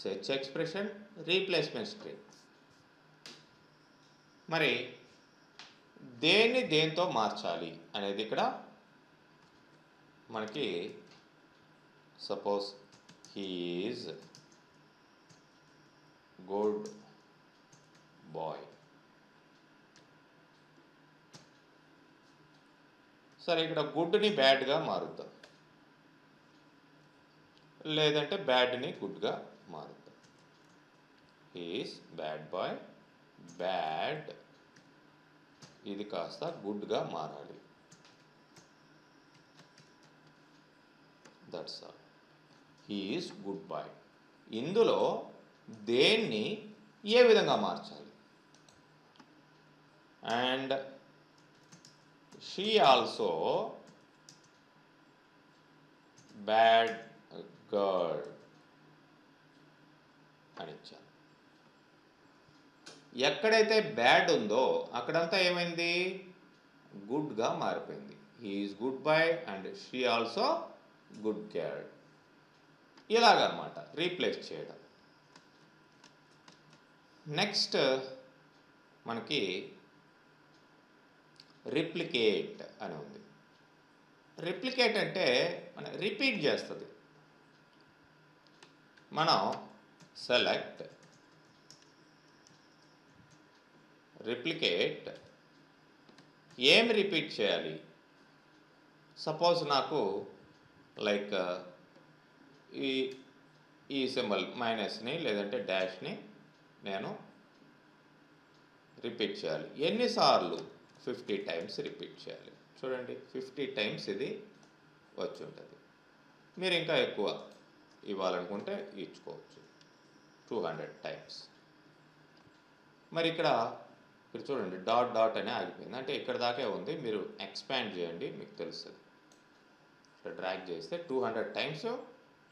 search expression, replacement string. మరి దేన్ని దేంతో మార్చాలి అనేది ఇక్కడ మనకి suppose he is good boy. సరే, ఇక్కడ గుడ్ని బ్యాడ్గా మారుద్దాం, లేదంటే బ్యాడ్ని గుడ్గా మారుద్దాం. He is bad boy, bad ఇది కాస్త గుడ్గా మారాలి. That's all. He is good boy. ఇందులో దేన్ని ఏ విధంగా మార్చాలి? And she also bad girl అని ఇచ్చాను. ఎక్కడైతే బ్యాడ్ ఉందో అక్కడంతా ఏమైంది? గుడ్గా మారిపోయింది. He is good boy and she also good girl. ఇలాగనమాట రీప్లేస్ చేయడం. నెక్స్ట్ మనకి రిప్లికేట్ అని ఉంది. రిప్లికేట్ అంటే మన రిపీట్ చేస్తుంది. మనం సెలెక్ట్ రిప్లికేట్, ఏం రిపీట్ చేయాలి? సపోజ్ నాకు లైక్ ఈ సింబల్ మైనస్ని లేదంటే డాష్ని నేను రిపీట్ చేయాలి. ఎన్నిసార్లు? 50 టైమ్స్ రిపీట్ చేయాలి. చూడండి, 50 టైమ్స్ ఇది వచ్చి ఉంటుంది. మీరు ఇంకా ఎక్కువ ఇవ్వాలనుకుంటే ఇచ్చుకోవచ్చు, 200 టైమ్స్. మరి ఇక్కడ చూడండి, డాట్ డాట్ అని ఆగిపోయింది, అంటే ఇక్కడ దాకే ఉంది. మీరు ఎక్స్పాండ్ చేయండి, మీకు తెలుస్తుంది. ఇక్కడ డ్రాగ్ చేస్తే 200 టైమ్స్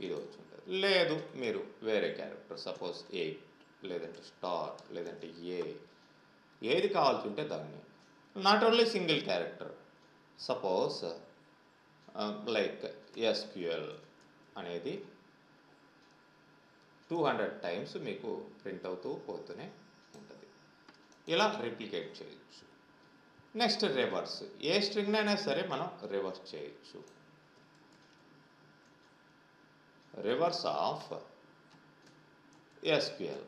ఇది వచ్చి ఉంటుంది. లేదు, మీరు వేరే క్యారెక్టర్ సపోజ్ 8 లేదంటే స్టార్ లేదంటే ఏది కావాల్సి ఉంటే దాన్ని, not only single character, suppose like SQL అనేది 200 టైమ్స్ మీకు ప్రింట్ అవుతూ పోతూనే ఉంటుంది. ఇలా రిప్లికేట్ చేయొచ్చు. Next reverse. ఏ స్ట్రింగ్ అయినా సరే మనం రివర్స్ చేయొచ్చు. Reverse of SQL.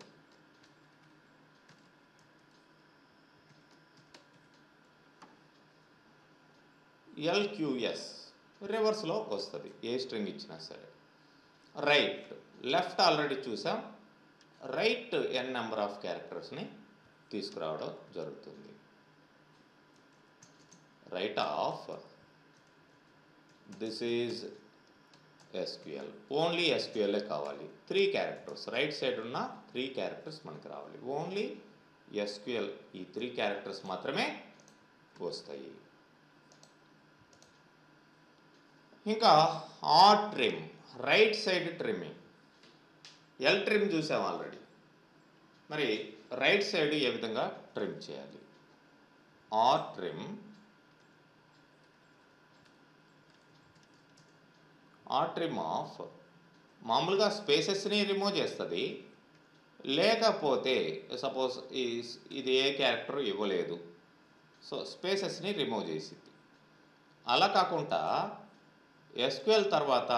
ఎల్క్యూఎస్ రివర్స్లో వస్తుంది, ఏ స్ట్రింగ్ ఇచ్చినా సరే. రైట్, లెఫ్ట్ ఆల్రెడీ చూసాం. రైట్ n నెంబర్ ఆఫ్ క్యారెక్టర్స్ని తీసుకురావడం జరుగుతుంది. Right of this is SQL. Only SQLA కావాలి. 3 క్యారెక్టర్స్ రైట్ సైడ్ ఉన్న 3 క్యారెక్టర్స్ మనకు రావాలి. ఓన్లీ ఎస్క్యూఎల్ ఈ 3 క్యారెక్టర్స్ మాత్రమే వస్తాయి. ఇంకా R trim, right side trimming. L trim చూసాం ఆల్రెడీ. మరి రైట్ సైడ్ ఏ విధంగా ట్రిమ్ చేయాలి? R trim, R trim of మామూలుగా స్పేసెస్ని రిమూవ్ చేస్తుంది. లేకపోతే సపోజ్ ఇది ఏ క్యారెక్టర్ ఇవ్వలేదు, సో స్పేసెస్ని రిమూవ్ చేసింది. అలా కాకుండా ఎస్క్యూఎల్ తర్వాత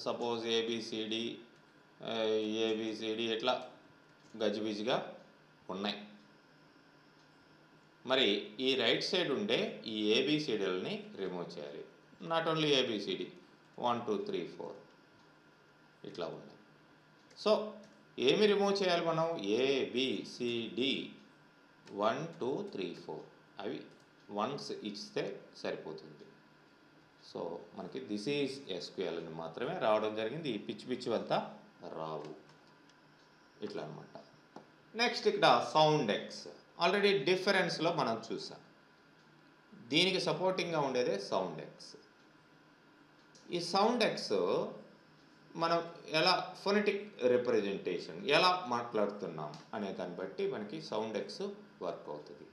సపోజ్ ఏబిసిడి ఇట్లా గజిబిజిగా ఉన్నాయి. మరి ఈ రైట్ సైడ్ ఉండే ఈ ఏబిసిడీలని రిమూవ్ చేయాలి. నాట్ ఓన్లీ ఏబిసిడి, 1 2 3 4 ఇట్లా ఉన్నాయి. సో ఏమి రిమూవ్ చేయాలి మనం? ఏబిసిడి 1 2 3 4 అవి వన్స్ ఇస్తే సరిపోతుంది. సో మనకి దిస్ ఈజ్ ఎస్క్యూఎల్ అని మాత్రమే రావడం జరిగింది. ఈ పిచ్చి అంతా రావు. ఇట్లా అనమాట. నెక్స్ట్ ఇక్కడ సౌండ్ ఎక్స్. ఆల్రెడీ డిఫరెన్స్లో మనం చూసాం. దీనికి సపోర్టింగ్గా ఉండేదే సౌండ్ ఎక్స్. ఈ సౌండ్ ఎక్స్ మనం ఎలా ఫొనెటిక్ రిప్రజెంటేషన్ ఎలా మాట్లాడుతున్నాం అనే దాన్ని బట్టి మనకి సౌండ్ ఎక్స్ వర్క్ అవుతుంది.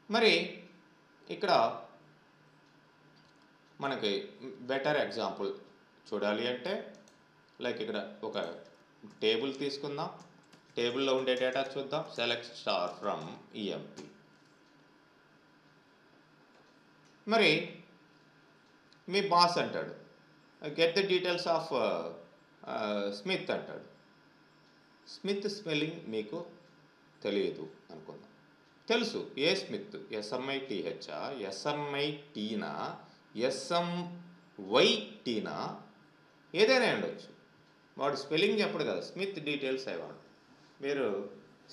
మరి ఇక్కడ మనకి బెటర్ ఎగ్జాంపుల్ చూడాలి అంటే లైక్ ఇక్కడ ఒక టేబుల్ తీసుకుందాం. టేబుల్లో ఉండే డేటా చూద్దాం. Select star from EMP. మరి మీ బాస్ అంటాడు get the details of Smith అంటాడు. స్మిత్ స్పెల్లింగ్ మీకు తెలియదు అనుకుందాం. తెలుసు ఏ స్మిత్, ఎస్ఎంఐటిహెచా, ఎస్ఎంఐటీనా, ఎస్ఎంవైటీనా, ఏదైనా ఉండొచ్చు. వాడు స్పెల్లింగ్ చెప్పడు కదా, స్మిత్ డీటెయిల్స్ అయ్యాడు. మీరు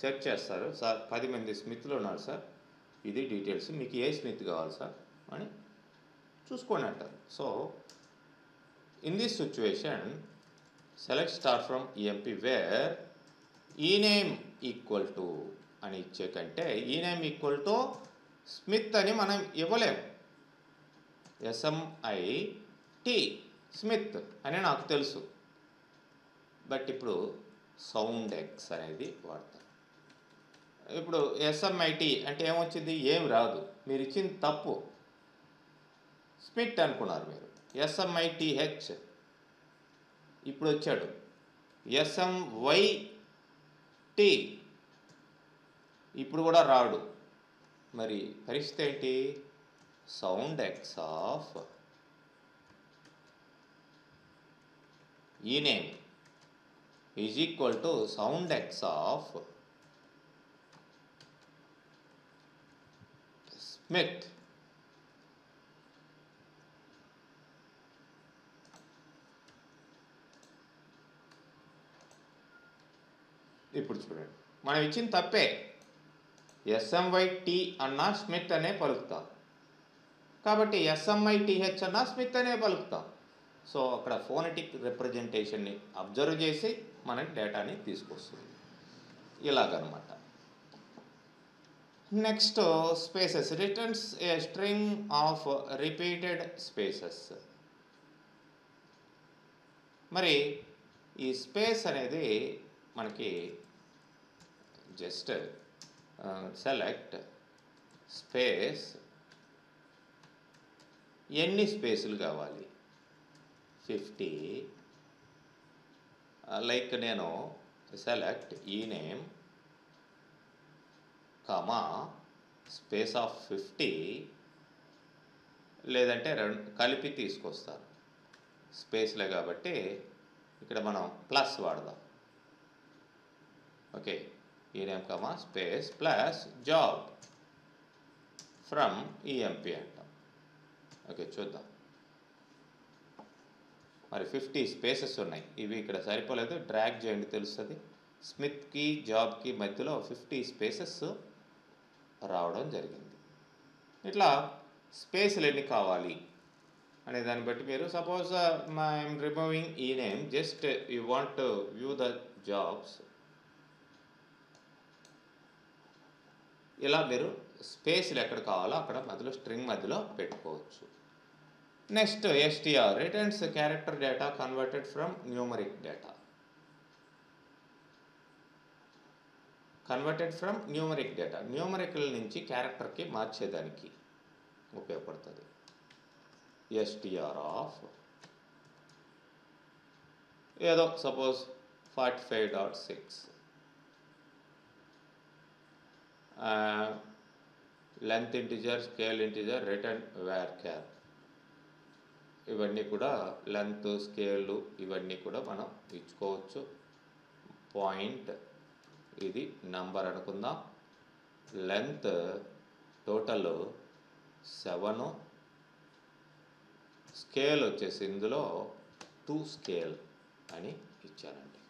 సెర్చ్ చేస్తారు, సార్ 10 మంది స్మిత్లు ఉన్నారు సార్, ఇది డీటెయిల్స్, మీకు ఏ స్మిత్ కావాలి సార్ అని చూసుకోండి అంటారు. So in this situation select star from EMP where E name equal to అని ఇచ్చే కంటే ఈనేమ్ ఈక్వల్ టు స్మిత్ అని మనం ఇవ్వలేము. ఎస్ఎంఐటి స్మిత్ అని నాకు తెలుసు, బట్ ఇప్పుడు సౌండ్ ఎక్స్ అనేది వాడతారు. ఇప్పుడు ఎస్ఎంఐటి అంటే ఏమొచ్చింది, ఏం రాదు, మీరు ఇచ్చింది తప్పు. స్మిత్ అనుకున్నారు మీరు, ఎస్ఎంఐటిహెచ్ ఇప్పుడు వచ్చాడు ఎస్ఎంవైటి, ఇప్పుడు కూడా రాడు. మరి పరిస్థితి ఏంటి, soundex of E name is equal to soundex of Smith. ఇప్పుడు చూడండి, మనం ఇచ్చిన తప్పే. ఎస్ఎంవైటి అన్నా స్మిత్ అనే పలుకుతాం, కాబట్టి ఎస్ఎంఐటిహెచ్ అన్నా స్మిత్ అనే పలుకుతాం. సో అక్కడ ఫోనెటిక్ రిప్రజెంటేషన్ని అబ్జర్వ్ చేసి మనకి డేటాని తీసుకొస్తుంది. ఇలాగనమాట. Next spaces returns a string of repeated spaces. మరి ఈ స్పేస్ అనేది మనకి జస్ట్ సెలెక్ట్ స్పేస్, ఎన్ని స్పేసులు కావాలి, 50. లైక్ నేను select ename comma space of 50, లేదంటే రెండు కలిపి తీసుకొస్తాను స్పేస్లే కాబట్టి ఇక్కడ మనం ప్లస్ వాడదాం. Okay, E name comma space plus job from EMP అంటాం. ఓకే, చూద్దాం. మరి 50 స్పేసెస్ ఉన్నాయి, ఇవి ఇక్కడ సరిపోలేదు, డ్రాగ్ చేయండి తెలుస్తుంది. స్మిత్కి జాబ్కి మధ్యలో 50 స్పేసెస్ రావడం జరిగింది. ఇట్లా స్పేస్లు ఎన్ని కావాలి అనే దాన్ని బట్టి మీరు సపోజ్ ఐఎమ్ రిమూవింగ్ ఈ name, just you want to view the jobs, ఇలా మీరు స్పేస్లు ఎక్కడ కావాలో అక్కడ మధ్యలో స్ట్రింగ్ మధ్యలో పెట్టుకోవచ్చు. Next STR returns character data converted from numeric data. Converted from numeric data, numerical నుంచి క్యారెక్టర్కి మార్చేదానికి ఉపయోగపడుతుంది. ఎస్టిఆర్ ఆఫ్ ఏదో suppose 45.6, length integer, scale integer, return varchar. ఇవన్నీ కూడా లెంత్, స్కేలు ఇవన్నీ కూడా మనం ఇచ్చుకోవచ్చు. పాయింట్ ఇది నంబర్ అనుకుందాం. లెంత్ టోటల్ 7, స్కేల్ వచ్చేసి ఇందులో 2 స్కేల్ అని ఇచ్చానండి.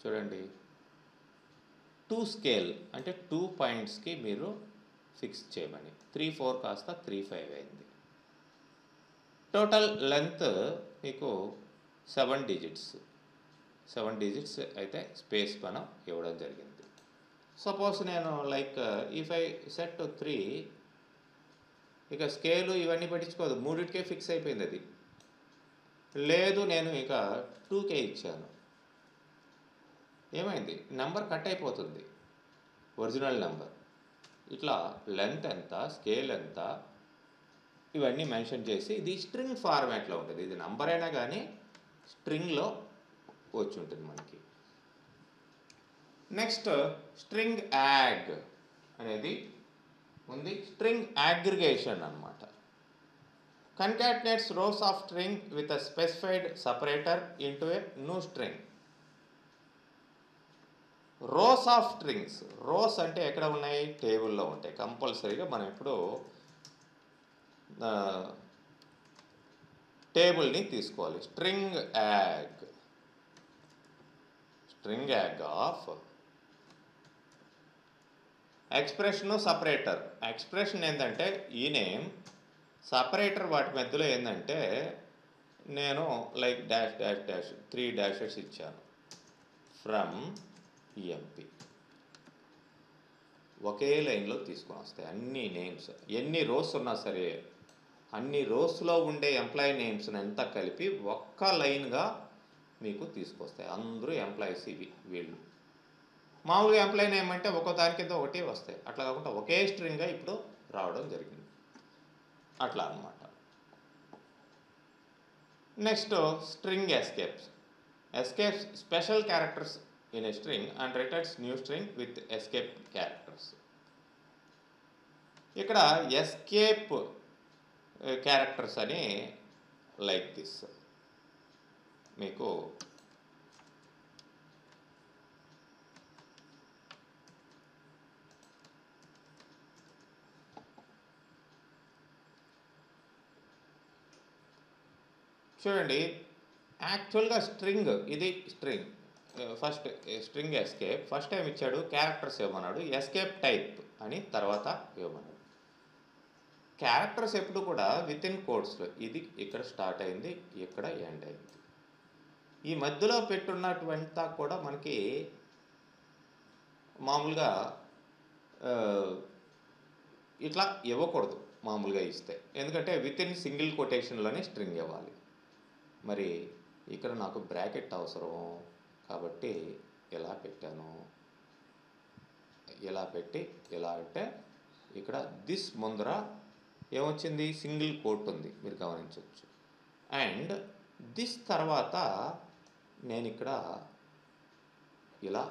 చూడండి, 2 స్కేల్ అంటే 2 పాయింట్స్కి మీరు ఫిక్స్ చేయమని. 3-4 కాస్త 3-5 అయింది. టోటల్ లెంత్ మీకు 7 డిజిట్స్. 7 డిజిట్స్ అయితే స్పేస్ మనం ఇవ్వడం జరిగింది. సపోజ్ నేను లైక్ ఇఫ్ ఐ సెట్ 3, ఇక స్కేలు ఇవన్నీ పట్టించుకోదు, 3కే ఫిక్స్ అయిపోయింది అది. లేదు నేను ఇక 2K ఇచ్చాను, ఏమైంది, నెంబర్ కట్ అయిపోతుంది ఒరిజినల్ నెంబర్. ఇట్లా లెంత్ ఎంత, స్కేల్ ఎంత, ఇవన్నీ మెన్షన్ చేసి ఇది స్ట్రింగ్ ఫార్మాట్లో ఉంటుంది. ఇది నంబర్ అయినా కానీ స్ట్రింగ్లో వచ్చి ఉంటుంది మనకి. నెక్స్ట్ స్ట్రింగ్ యాగ్ అనేది ఉంది. స్ట్రింగ్ అగ్రిగేషన్ అన్నమాట. Concatenates rows of string with a specified separator into a new string. Rows of strings. Rows అంటే ఎక్కడ ఉన్నాయి? టేబుల్లో ఉంటాయి. కంపల్సరీగా మనం ఇప్పుడు టేబుల్ని తీసుకోవాలి. String YAG of expression separator. Expression ఏంటంటే ఈ నేమ్, సపరేటర్ వాటి మధ్యలో ఏంటంటే నేను like dash dash dash 3 dashes ఇచ్చాను. ఫ్రమ్ ఈఎంపి ఒకే లైన్లో తీసుకొని వస్తాయి అన్ని నేమ్స్. ఎన్ని రోస్ ఉన్నా సరే అన్ని రోస్లో ఉండే ఎంప్లాయీ నేమ్స్ అంతా కలిపి ఒక్క లైన్గా మీకు తీసుకొస్తాయి. అందరూ ఎంప్లాయీస్ వీళ్ళు. మామూలుగా ఎంప్లాయీ నేమ్ అంటే ఒక్కో దాని కింద ఒకటి వస్తాయి. అట్లా కాకుండా ఒకే స్ట్రింగ్గా ఇప్పుడు రావడం జరిగింది. అట్లా అన్నమాట. Next string escapes. Escapes special characters in a string and returns new string with escape characters. ఇక్కడ ఎస్కేప్ క్యారెక్టర్స్ అని లైక్ దిస్ మీకు చూడండి. యాక్చువల్గా స్ట్రింగ్ ఇది string. First string escape first time ఇచ్చాడు, క్యారెక్టర్స్ ఇవ్వమన్నాడు. ఎస్కేప్ టైప్ అని తర్వాత ఇవ్వమన్నాడు. క్యారెక్టర్స్ ఎప్పుడు కూడా విత్ ఇన్ కోడ్స్లో. ఇది ఇక్కడ స్టార్ట్ అయింది, ఇక్కడ ఎండ్ అయింది. ఈ మధ్యలో పెట్టున్నటువంతా కూడా మనకి మామూలుగా ఇట్లా ఇవ్వకూడదు. మామూలుగా ఇస్తే ఎందుకంటే విత్ ఇన్ సింగిల్ కొటేషన్లోనే స్ట్రింగ్ ఇవ్వాలి. మరి ఇక్కడ నాకు బ్రాకెట్ అవసరం కాబట్టి ఇలా పెట్టాను. ఇలా పెట్టి ఇలా అంటే ఇక్కడ దిస్ ముందర ఏమొచ్చింది? సింగిల్ కోట్ ఉంది, మీరు గమనించవచ్చు. అండ్ దిస్ తర్వాత నేను ఇక్కడ ఇలా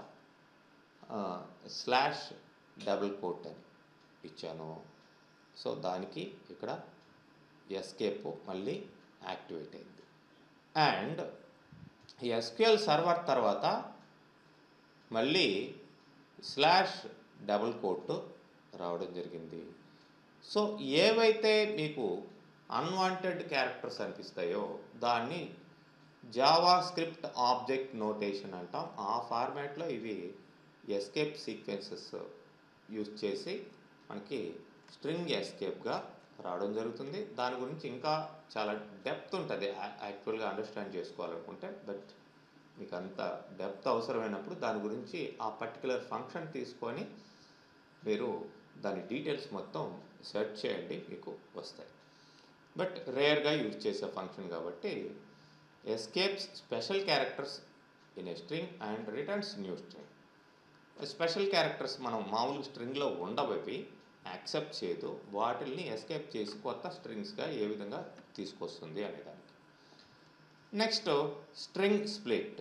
స్లాష్ డబుల్ కోట్ అని ఇచ్చాను. సో దానికి ఇక్కడ ఎస్కేప్ మళ్ళీ యాక్టివేట్ అయింది. అండ్ ఎస్క్యూఎల్ సర్వర్ తర్వాత మళ్ళీ స్లాష్ డబుల్ కోట్ రావడం జరిగింది. సో ఏవైతే మీకు అన్వాంటెడ్ క్యారెక్టర్స్ అనిపిస్తాయో దాన్ని జావా స్క్రిప్ట్ ఆబ్జెక్ట్ నోటేషన్ అంటాం. ఆ ఫార్మాట్లో ఇవి ఎస్కేప్ సీక్వెన్సెస్ యూజ్ చేసి మనకి స్ట్రింగ్ ఎస్కేప్గా రావడం జరుగుతుంది. దాని గురించి ఇంకా చాలా డెప్త్ ఉంటుంది యాక్చువల్గా అండర్స్టాండ్ చేసుకోవాలనుకుంటే. బట్ మీకు అంత డెప్త్ అవసరమైనప్పుడు దాని గురించి ఆ పర్టికులర్ ఫంక్షన్ తీసుకొని మీరు దాని డీటెయిల్స్ మొత్తం సెర్చ్ చేయండి, మీకు వస్తాయి. బట్ రేర్గా యూజ్ చేసే ఫంక్షన్ కాబట్టి escapes special characters in a string and returns new string. Special characters మనం మామూలు స్ట్రింగ్లో ఉండబోయి యాక్సెప్ట్ చేయదు, వాటిల్ని ఎస్కేప్ చేసి కొత్త స్ట్రింగ్స్గా ఏ విధంగా తీసుకొస్తుంది అనేదానికి. Next string split.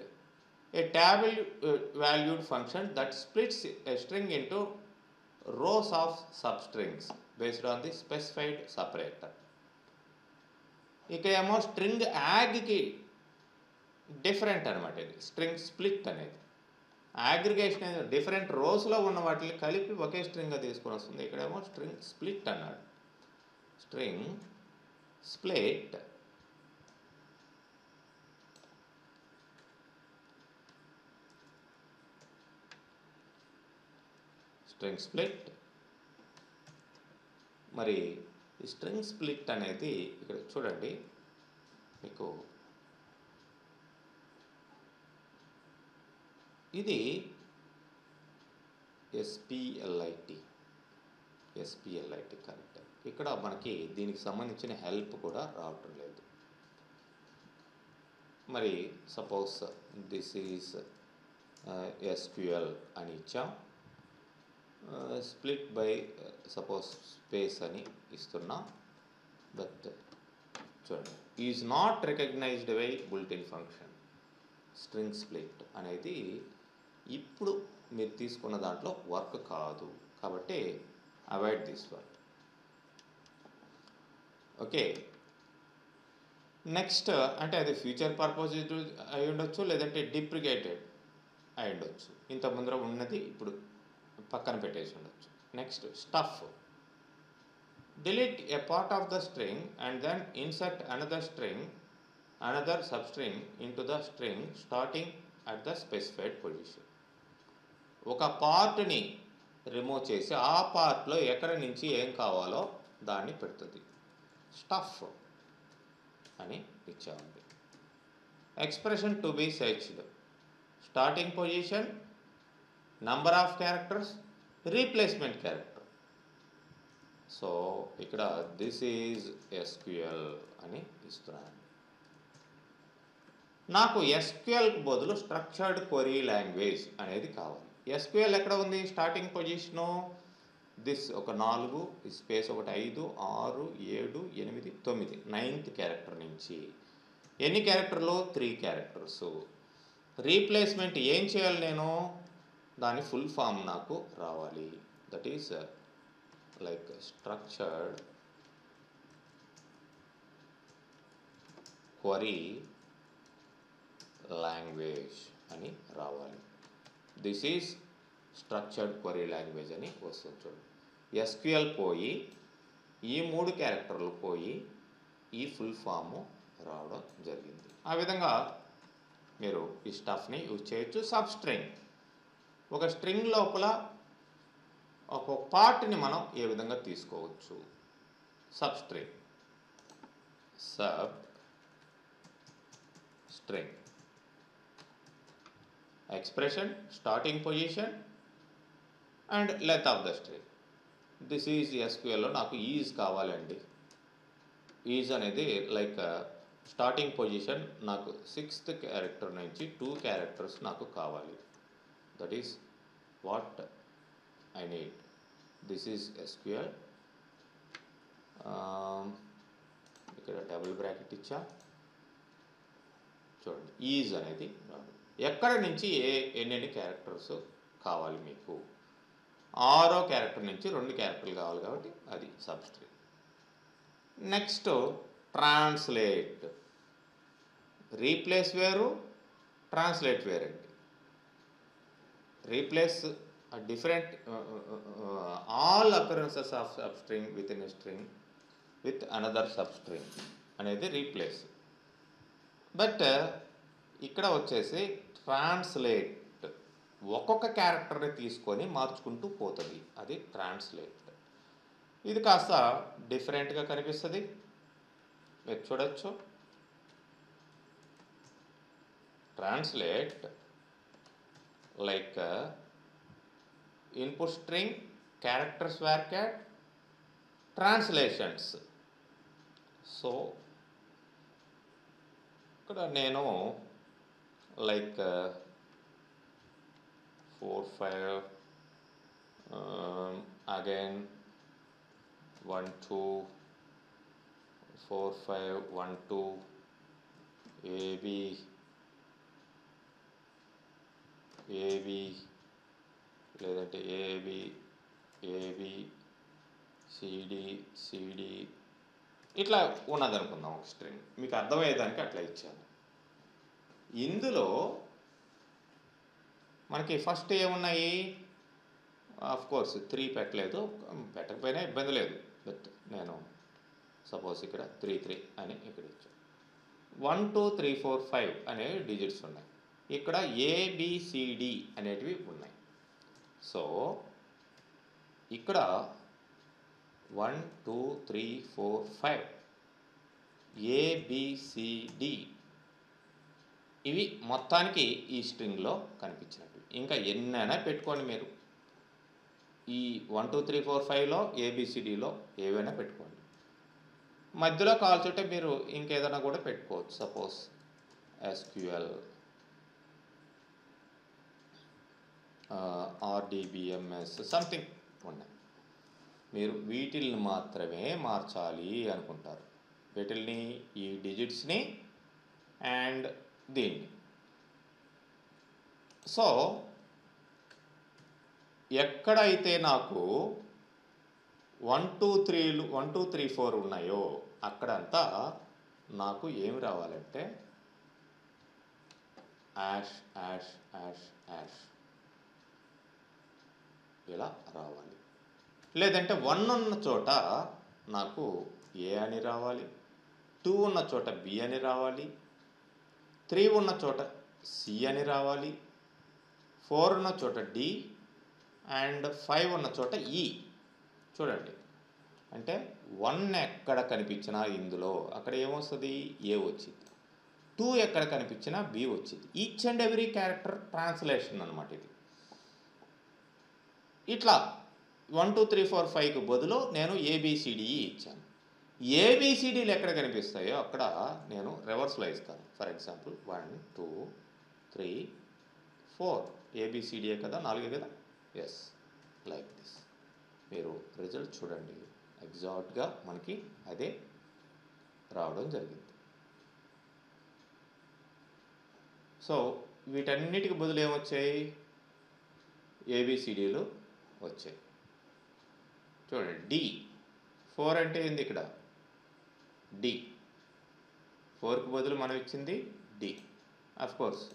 A table valued function that splits a string into rows of sub strings based on the specified separator. ఇక ఏమో స్ట్రింగ్ యాగ్కి డిఫరెంట్ అనమాట ఇది స్ట్రింగ్ స్ప్లిట్ అనేది. అగ్రిగేషన్ అనేది డిఫరెంట్ రోస్లో ఉన్న వాటిని కలిపి ఒకే స్ట్రింగ్గా తీసుకొని వస్తుంది. ఇక్కడేమో స్ట్రింగ్ స్ప్లిట్ అన్నాడు. స్ట్రింగ్ స్ప్లిట్ మరి స్ట్రింగ్ స్ప్లిట్ అనేది ఇక్కడ చూడండి, మీకు ఇది ఎస్పిఎల్ఐటి కరెక్ట్. ఇక్కడ మనకి దీనికి సంబంధించిన హెల్ప్ కూడా రావటం లేదు. మరి సపోజ్ దిస్ ఈజ్ ఎస్క్యూఎల్ అని ఇచ్చాం. స్ప్లిట్ బై సపోజ్ స్పేస్ అని ఇస్తున్నా. బట్ చూడండి, is not recognised by built in function. String split అనేది ఇప్పుడు మీరు తీసుకున్న దాంట్లో వర్క్ కాదు, కాబట్టి avoid this one. Okay, next అంటే అది ఫ్యూచర్ పర్పస్ అయి ఉండొచ్చు, లేదంటే డిప్రికేటెడ్ అయి ఉండొచ్చు. ఇంత ముందర ఉన్నది ఇప్పుడు పక్కన పెట్టేసి ఉండొచ్చు. Next stuff. Delete a part of the string and then insert another substring into the string starting at the specified position. ఒక పార్ట్ని రిమూవ్ చేసి ఆ పార్ట్లో ఎక్కడి నుంచి ఏం కావాలో దాన్ని పెడుతుంది. స్టఫ్ అని ఇచ్చామండి. Expression to be searched, starting position, number of characters, replacement character. So ఇక్కడ దిస్ ఈజ్ ఎస్క్యూఎల్ అని ఇస్తున్నాను. నాకు ఎస్క్యూఎల్కి బదులు స్ట్రక్చర్డ్ క్వరీ లాంగ్వేజ్ అనేది కావాలి. ఎస్క్యూఎల్ ఎక్కడ ఉంది? స్టార్టింగ్ పొజిషను దిస్ ఒక 4, స్పేస్ ఒకటి 5, 6, 7, 8, 9, 9th క్యారెక్టర్ నుంచి. ఎన్ని క్యారెక్టర్లు? 3 క్యారెక్టర్స్. రీప్లేస్మెంట్ ఏం చేయాలి నేను? దాని ఫుల్ ఫామ్ నాకు రావాలి. That is like structured query language అని రావాలి. This is structured query language అని వస్తుంది. చూడండి, ఎస్క్యూఎల్ పోయి ఈ 3 క్యారెక్టర్లు పోయి ఈ ఫుల్ ఫాము రావడం జరిగింది. ఆ విధంగా మీరు ఈ స్టఫ్ని యూజ్ చేయొచ్చు. సబ్ స్ట్రింగ్, ఒక స్ట్రింగ్ లోపల ఒక పార్ట్ని మనం ఏ విధంగా తీసుకోవచ్చు. Substring, substring, expression, starting position and length of the string. This is ఎస్క్యూఎల్లో నాకు ఈజ్ కావాలండి. ఈజ్ అనేది లైక్ స్టార్టింగ్ పొజిషన్ నాకు 6th క్యారెక్టర్ నుంచి 2 క్యారెక్టర్స్ నాకు కావాలి. That is what I need. This is SQL. ఇక్కడ డబుల్ బ్రాకెట్ ఇచ్చా. చూడండి, ఈజ్ అనేది ఎక్కడి నుంచి ఎన్ని క్యారెక్టర్స్ కావాలి మీకు. 6వ క్యారెక్టర్ నుంచి 2 క్యారెక్టర్లు కావాలి కాబట్టి అది సబ్స్ట్రింగ్. Next translate. రీప్లేస్ వేరు, ట్రాన్స్లేట్ వేరండి. Replace different all occurrences of substring with in a string with another substring అనేది రీప్లేస్. బట్ ఇక్కడ వచ్చేసి ట్రాన్స్లేట్ ఒక్కొక్క క్యారెక్టర్ని తీసుకొని మార్చుకుంటూ పోతుంది. అది ట్రాన్స్లేట్. ఇది కాస్త డిఫరెంట్గా కనిపిస్తుంది, మీరు చూడొచ్చు. Translate like input string, characters varchar, translations. So ఇక్కడ నేను లైక్ 4, 5 again 1, 2, 4, 5, 1, 2 AB లేదంటే AB CD ఇట్లా ఉన్నదనుకుందాం ఒక స్ట్రింగ్. మీకు అర్థమయ్యేదానికి అట్లా ఇచ్చాను. ఇందులో మనకి ఫస్ట్ ఏమున్నాయి? ఆఫ్ కోర్స్ 3 పెట్టలేదు, పెట్టకపోయినా ఇబ్బంది లేదు. బట్ నేను సపోజ్ ఇక్కడ 3 అని ఇక్కడ ఇచ్చాను. 1, 2, 3, 4, 5 అనేవి డిజిట్స్ ఉన్నాయి. ఇక్కడ ABCD అనేటివి ఉన్నాయి. సో ఇక్కడ 1, 2, 3, 4, 5 ABCD ఇవి మొత్తానికి ఈ స్ట్రింగ్లో కనిపించినట్టు. ఇంకా ఎన్నైనా పెట్టుకోండి మీరు. ఈ 1, 2, 3, 4, 5లో ABCDలో ఏవైనా పెట్టుకోండి. మధ్యలో కావాల్సింటే మీరు ఇంకేదైనా కూడా పెట్టుకోవచ్చు. సపోజ్ SQL ఆర్డిబిఎంఎస్ సంథింగ్ ఉన్నాయి. మీరు వీటిల్ని మాత్రమే మార్చాలి అనుకుంటారు. వీటిల్ని, ఈ డిజిట్స్ని అండ్ దీన్ని. సో ఎక్కడైతే నాకు 1 2 3లు 1 2 3 4 ఉన్నాయో అక్కడంతా నాకు ఏమి రావాలంటే యాష్ యాష్ యాష్ యాష్ ఇలా రావాలి. లేదంటే 1 ఉన్న చోట నాకు ఏ అని రావాలి, 2 ఉన్న చోట బి అని రావాలి, 3 ఉన్న చోట సి అని రావాలి, 4 ఉన్న చోట డి అండ్ 5 ఉన్న చోట ఈ. చూడండి, అంటే 1 ఎక్కడ కనిపించినా ఇందులో అక్కడ ఏమొస్తుంది, ఏ వచ్చింది. 2 ఎక్కడ కనిపించినా బి వచ్చింది. Each and every character translation అనమాట ఇది. ఇట్లా 1 2 3 4 5కు బదులు నేను ఏబిసిడిఈ ఇచ్చాను. ఏబిసిడీలు ఎక్కడ కనిపిస్తాయో అక్కడ నేను రివర్స్లో ఇస్తాను. ఫర్ ఎగ్జాంపుల్ 1 2 3 4 ఏబిసిడిఏ కదా, 4 కదా. Yes, like this. మీరు రిజల్ట్ చూడండి, ఎగ్జాక్ట్గా మనకి అదే రావడం జరిగింది. సో వీటన్నిటికి బదులు ఏమొచ్చాయి, ఏబిసిడీలు వచ్చాయి. చూడండి, డి 4 అంటే ఏంది ఇక్కడ, డి 4కి బదులు మనం ఇచ్చింది D. Of course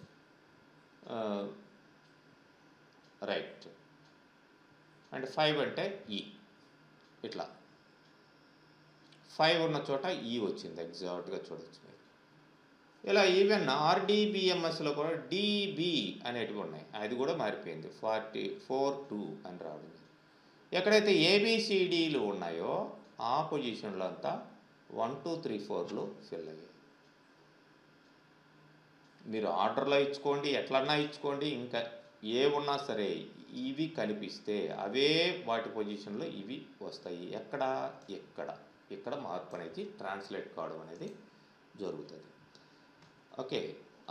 right. And 5 అంటే ఈ. ఇట్లా 5 ఉన్న చోట ఈ వచ్చింది, ఎగ్జాక్ట్గా చూడొచ్చు మీరు. ఇలా ఈవెన్ ఆర్డిబిఎంఎస్లో కూడా డిబి అనేటివి ఉన్నాయి, అది కూడా మారిపోయింది. 4 2 అని రావడం. ఎక్కడైతే ఏబిసిడీలు ఉన్నాయో ఆ పొజిషన్లో అంతా 1 2 3 4లు ఫిల్ అయ్యాయి. మీరు ఆర్డర్లో ఇచ్చుకోండి, ఎట్లన్నా ఇచ్చుకోండి, ఇంకా ఏ ఉన్నా సరే ఇవి కనిపిస్తే అవే వాటి పొజిషన్లో ఇవి వస్తాయి. ఎక్కడ, ఇక్కడ మార్పు అనేది ట్రాన్స్లేట్ కావడం అనేది జరుగుతుంది. ఓకే,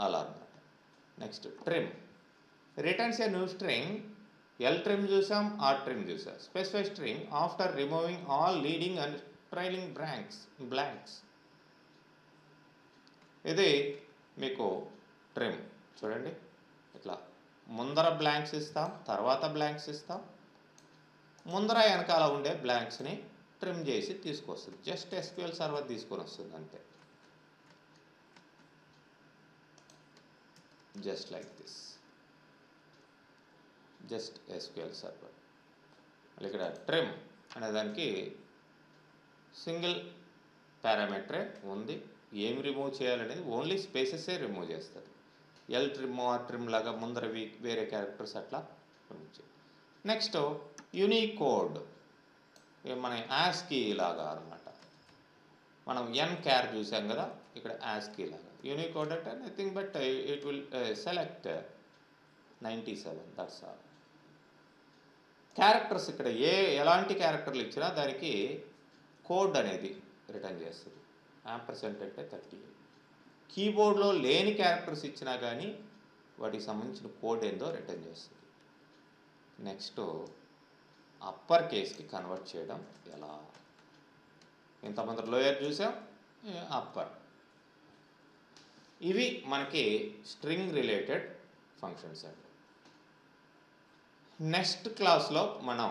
అలా అన్నమాట. Next trim returns a new string. L trim చూసాం, ఆర్ ట్రిమ్ చూసాం. Specify string after removing all leading and trailing blanks. ఇది మీకు ట్రిమ్. చూడండి, ఇట్లా ముందర బ్లాంక్స్ ఇస్తాం, తర్వాత బ్లాంక్స్ ఇస్తాం. ముందర వెనకాల ఉండే బ్లాంక్స్ని ట్రిమ్ చేసి తీసుకొస్తుంది. జస్ట్ ఎస్క్యూఎల్ సర్వర్ తీసుకొని వస్తుంది అంతే. Just like this, just SQL server. మళ్ళీ ఇక్కడ ట్రిమ్ అనే దానికి సింగిల్ పారామీటరే ఉంది. ఏమి రిమూవ్ చేయాలనేది ఓన్లీ స్పేసెసే రిమూవ్ చేస్తుంది. ఎల్ ట్రిమ్, ఆర్ ట్రిమ్ లాగా ముందరవి వేరే క్యారెక్టర్స్ అట్లా రిమూవ్ చేయాలి. నెక్స్ట్ యూనికోడ్, మన యాస్కీ లాగా అనమాట. మనం ఎన్ క్యార్ చూసాం కదా, ఇక్కడ యాస్కీ లాగా. యూనికోడ్ అంటే nothing but it will select 97, that's all. Characters ఇక్కడ ఎలాంటి క్యారెక్టర్లు ఇచ్చినా దానికి కోడ్ అనేది రిటర్న్ చేస్తుంది. యాంపర్సెంట్ అంటే 38. కీబోర్డ్లో లేని క్యారెక్టర్స్ ఇచ్చినా కానీ వాటికి సంబంధించిన కోడ్ ఏందో రిటర్న్ చేస్తుంది. నెక్స్ట్ అప్పర్ కేస్కి కన్వర్ట్ చేయడం ఎలా. ఇంతమంది లోయర్ చూసాం, అప్పర్. ఇవి మనకి స్ట్రింగ్ రిలేటెడ్ ఫంక్షన్స్ అండి. నెక్స్ట్ క్లాస్లో మనం